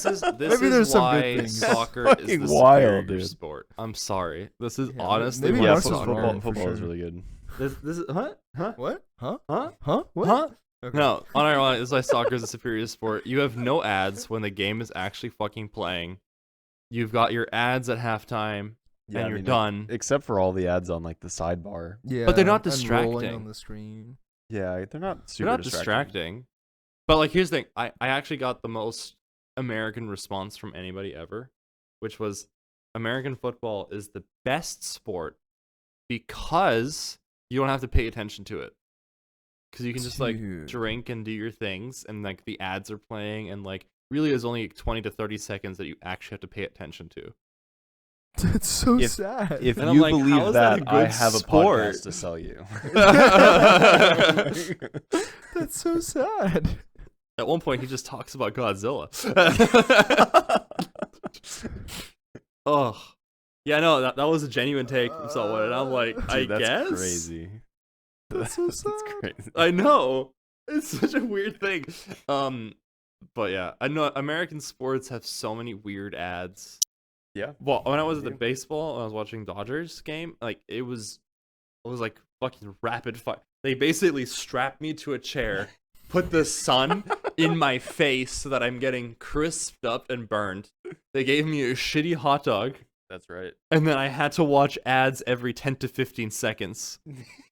is Maybe there's some good why things. soccer That's is the fucking wild, superior dude. sport. I'm sorry. This is Yeah, honestly maybe why Yeah, Mark's was soccer. wrong. for football is sure. really good. This is huh? What? Huh? Huh? Huh? What? Huh? Okay. No, unironically, this is why soccer is a superior sport. You have no ads when the game is actually fucking playing. You've got your ads at halftime, Yeah, and I you're mean, done. Except for all the ads on like the sidebar. Yeah. But they're not and rolling distracting. on the screen. Yeah, they're not super They're not distracting. But like, here's the thing: I actually got the most American response from anybody ever, which was American football is the best sport because you don't have to pay attention to it. Because you can just like Dude. drink and do your things, and like the ads are playing, and like really is only 20 to 30 seconds that you actually have to pay attention to. That's so If- sad. If And I'm you like, how believe is that a that, I good have a sport? podcast to sell you. That's so sad. At one point, he just talks about Godzilla. Oh, yeah, no, that was a genuine take from someone, and I'm like, Dude, I that's guess crazy. That's so sad. crazy. I know. It's such a weird thing. But yeah, I know American sports have so many weird ads. Yeah. Well, when I was at the Yeah. baseball, when I was watching Dodgers game, like it was like fucking rapid fire. They basically strapped me to a chair, put the sun in my face so that I'm getting crisped up and burned. They gave me a shitty hot dog, That's right. and then I had to watch ads every 10 to 15 seconds.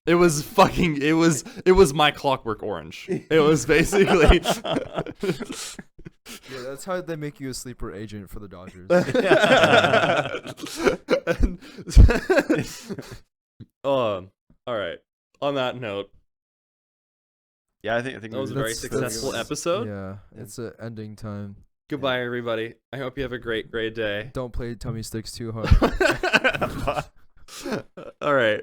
It was fucking, it was my Clockwork Orange. It was basically. Yeah, that's how they make you a sleeper agent for the Dodgers. All right. On that note, Yeah, I think that was a very That's- successful that's- episode. Yeah, it's an ending time. Goodbye, everybody. I hope you have a great day. Don't play tummy sticks too hard. All right.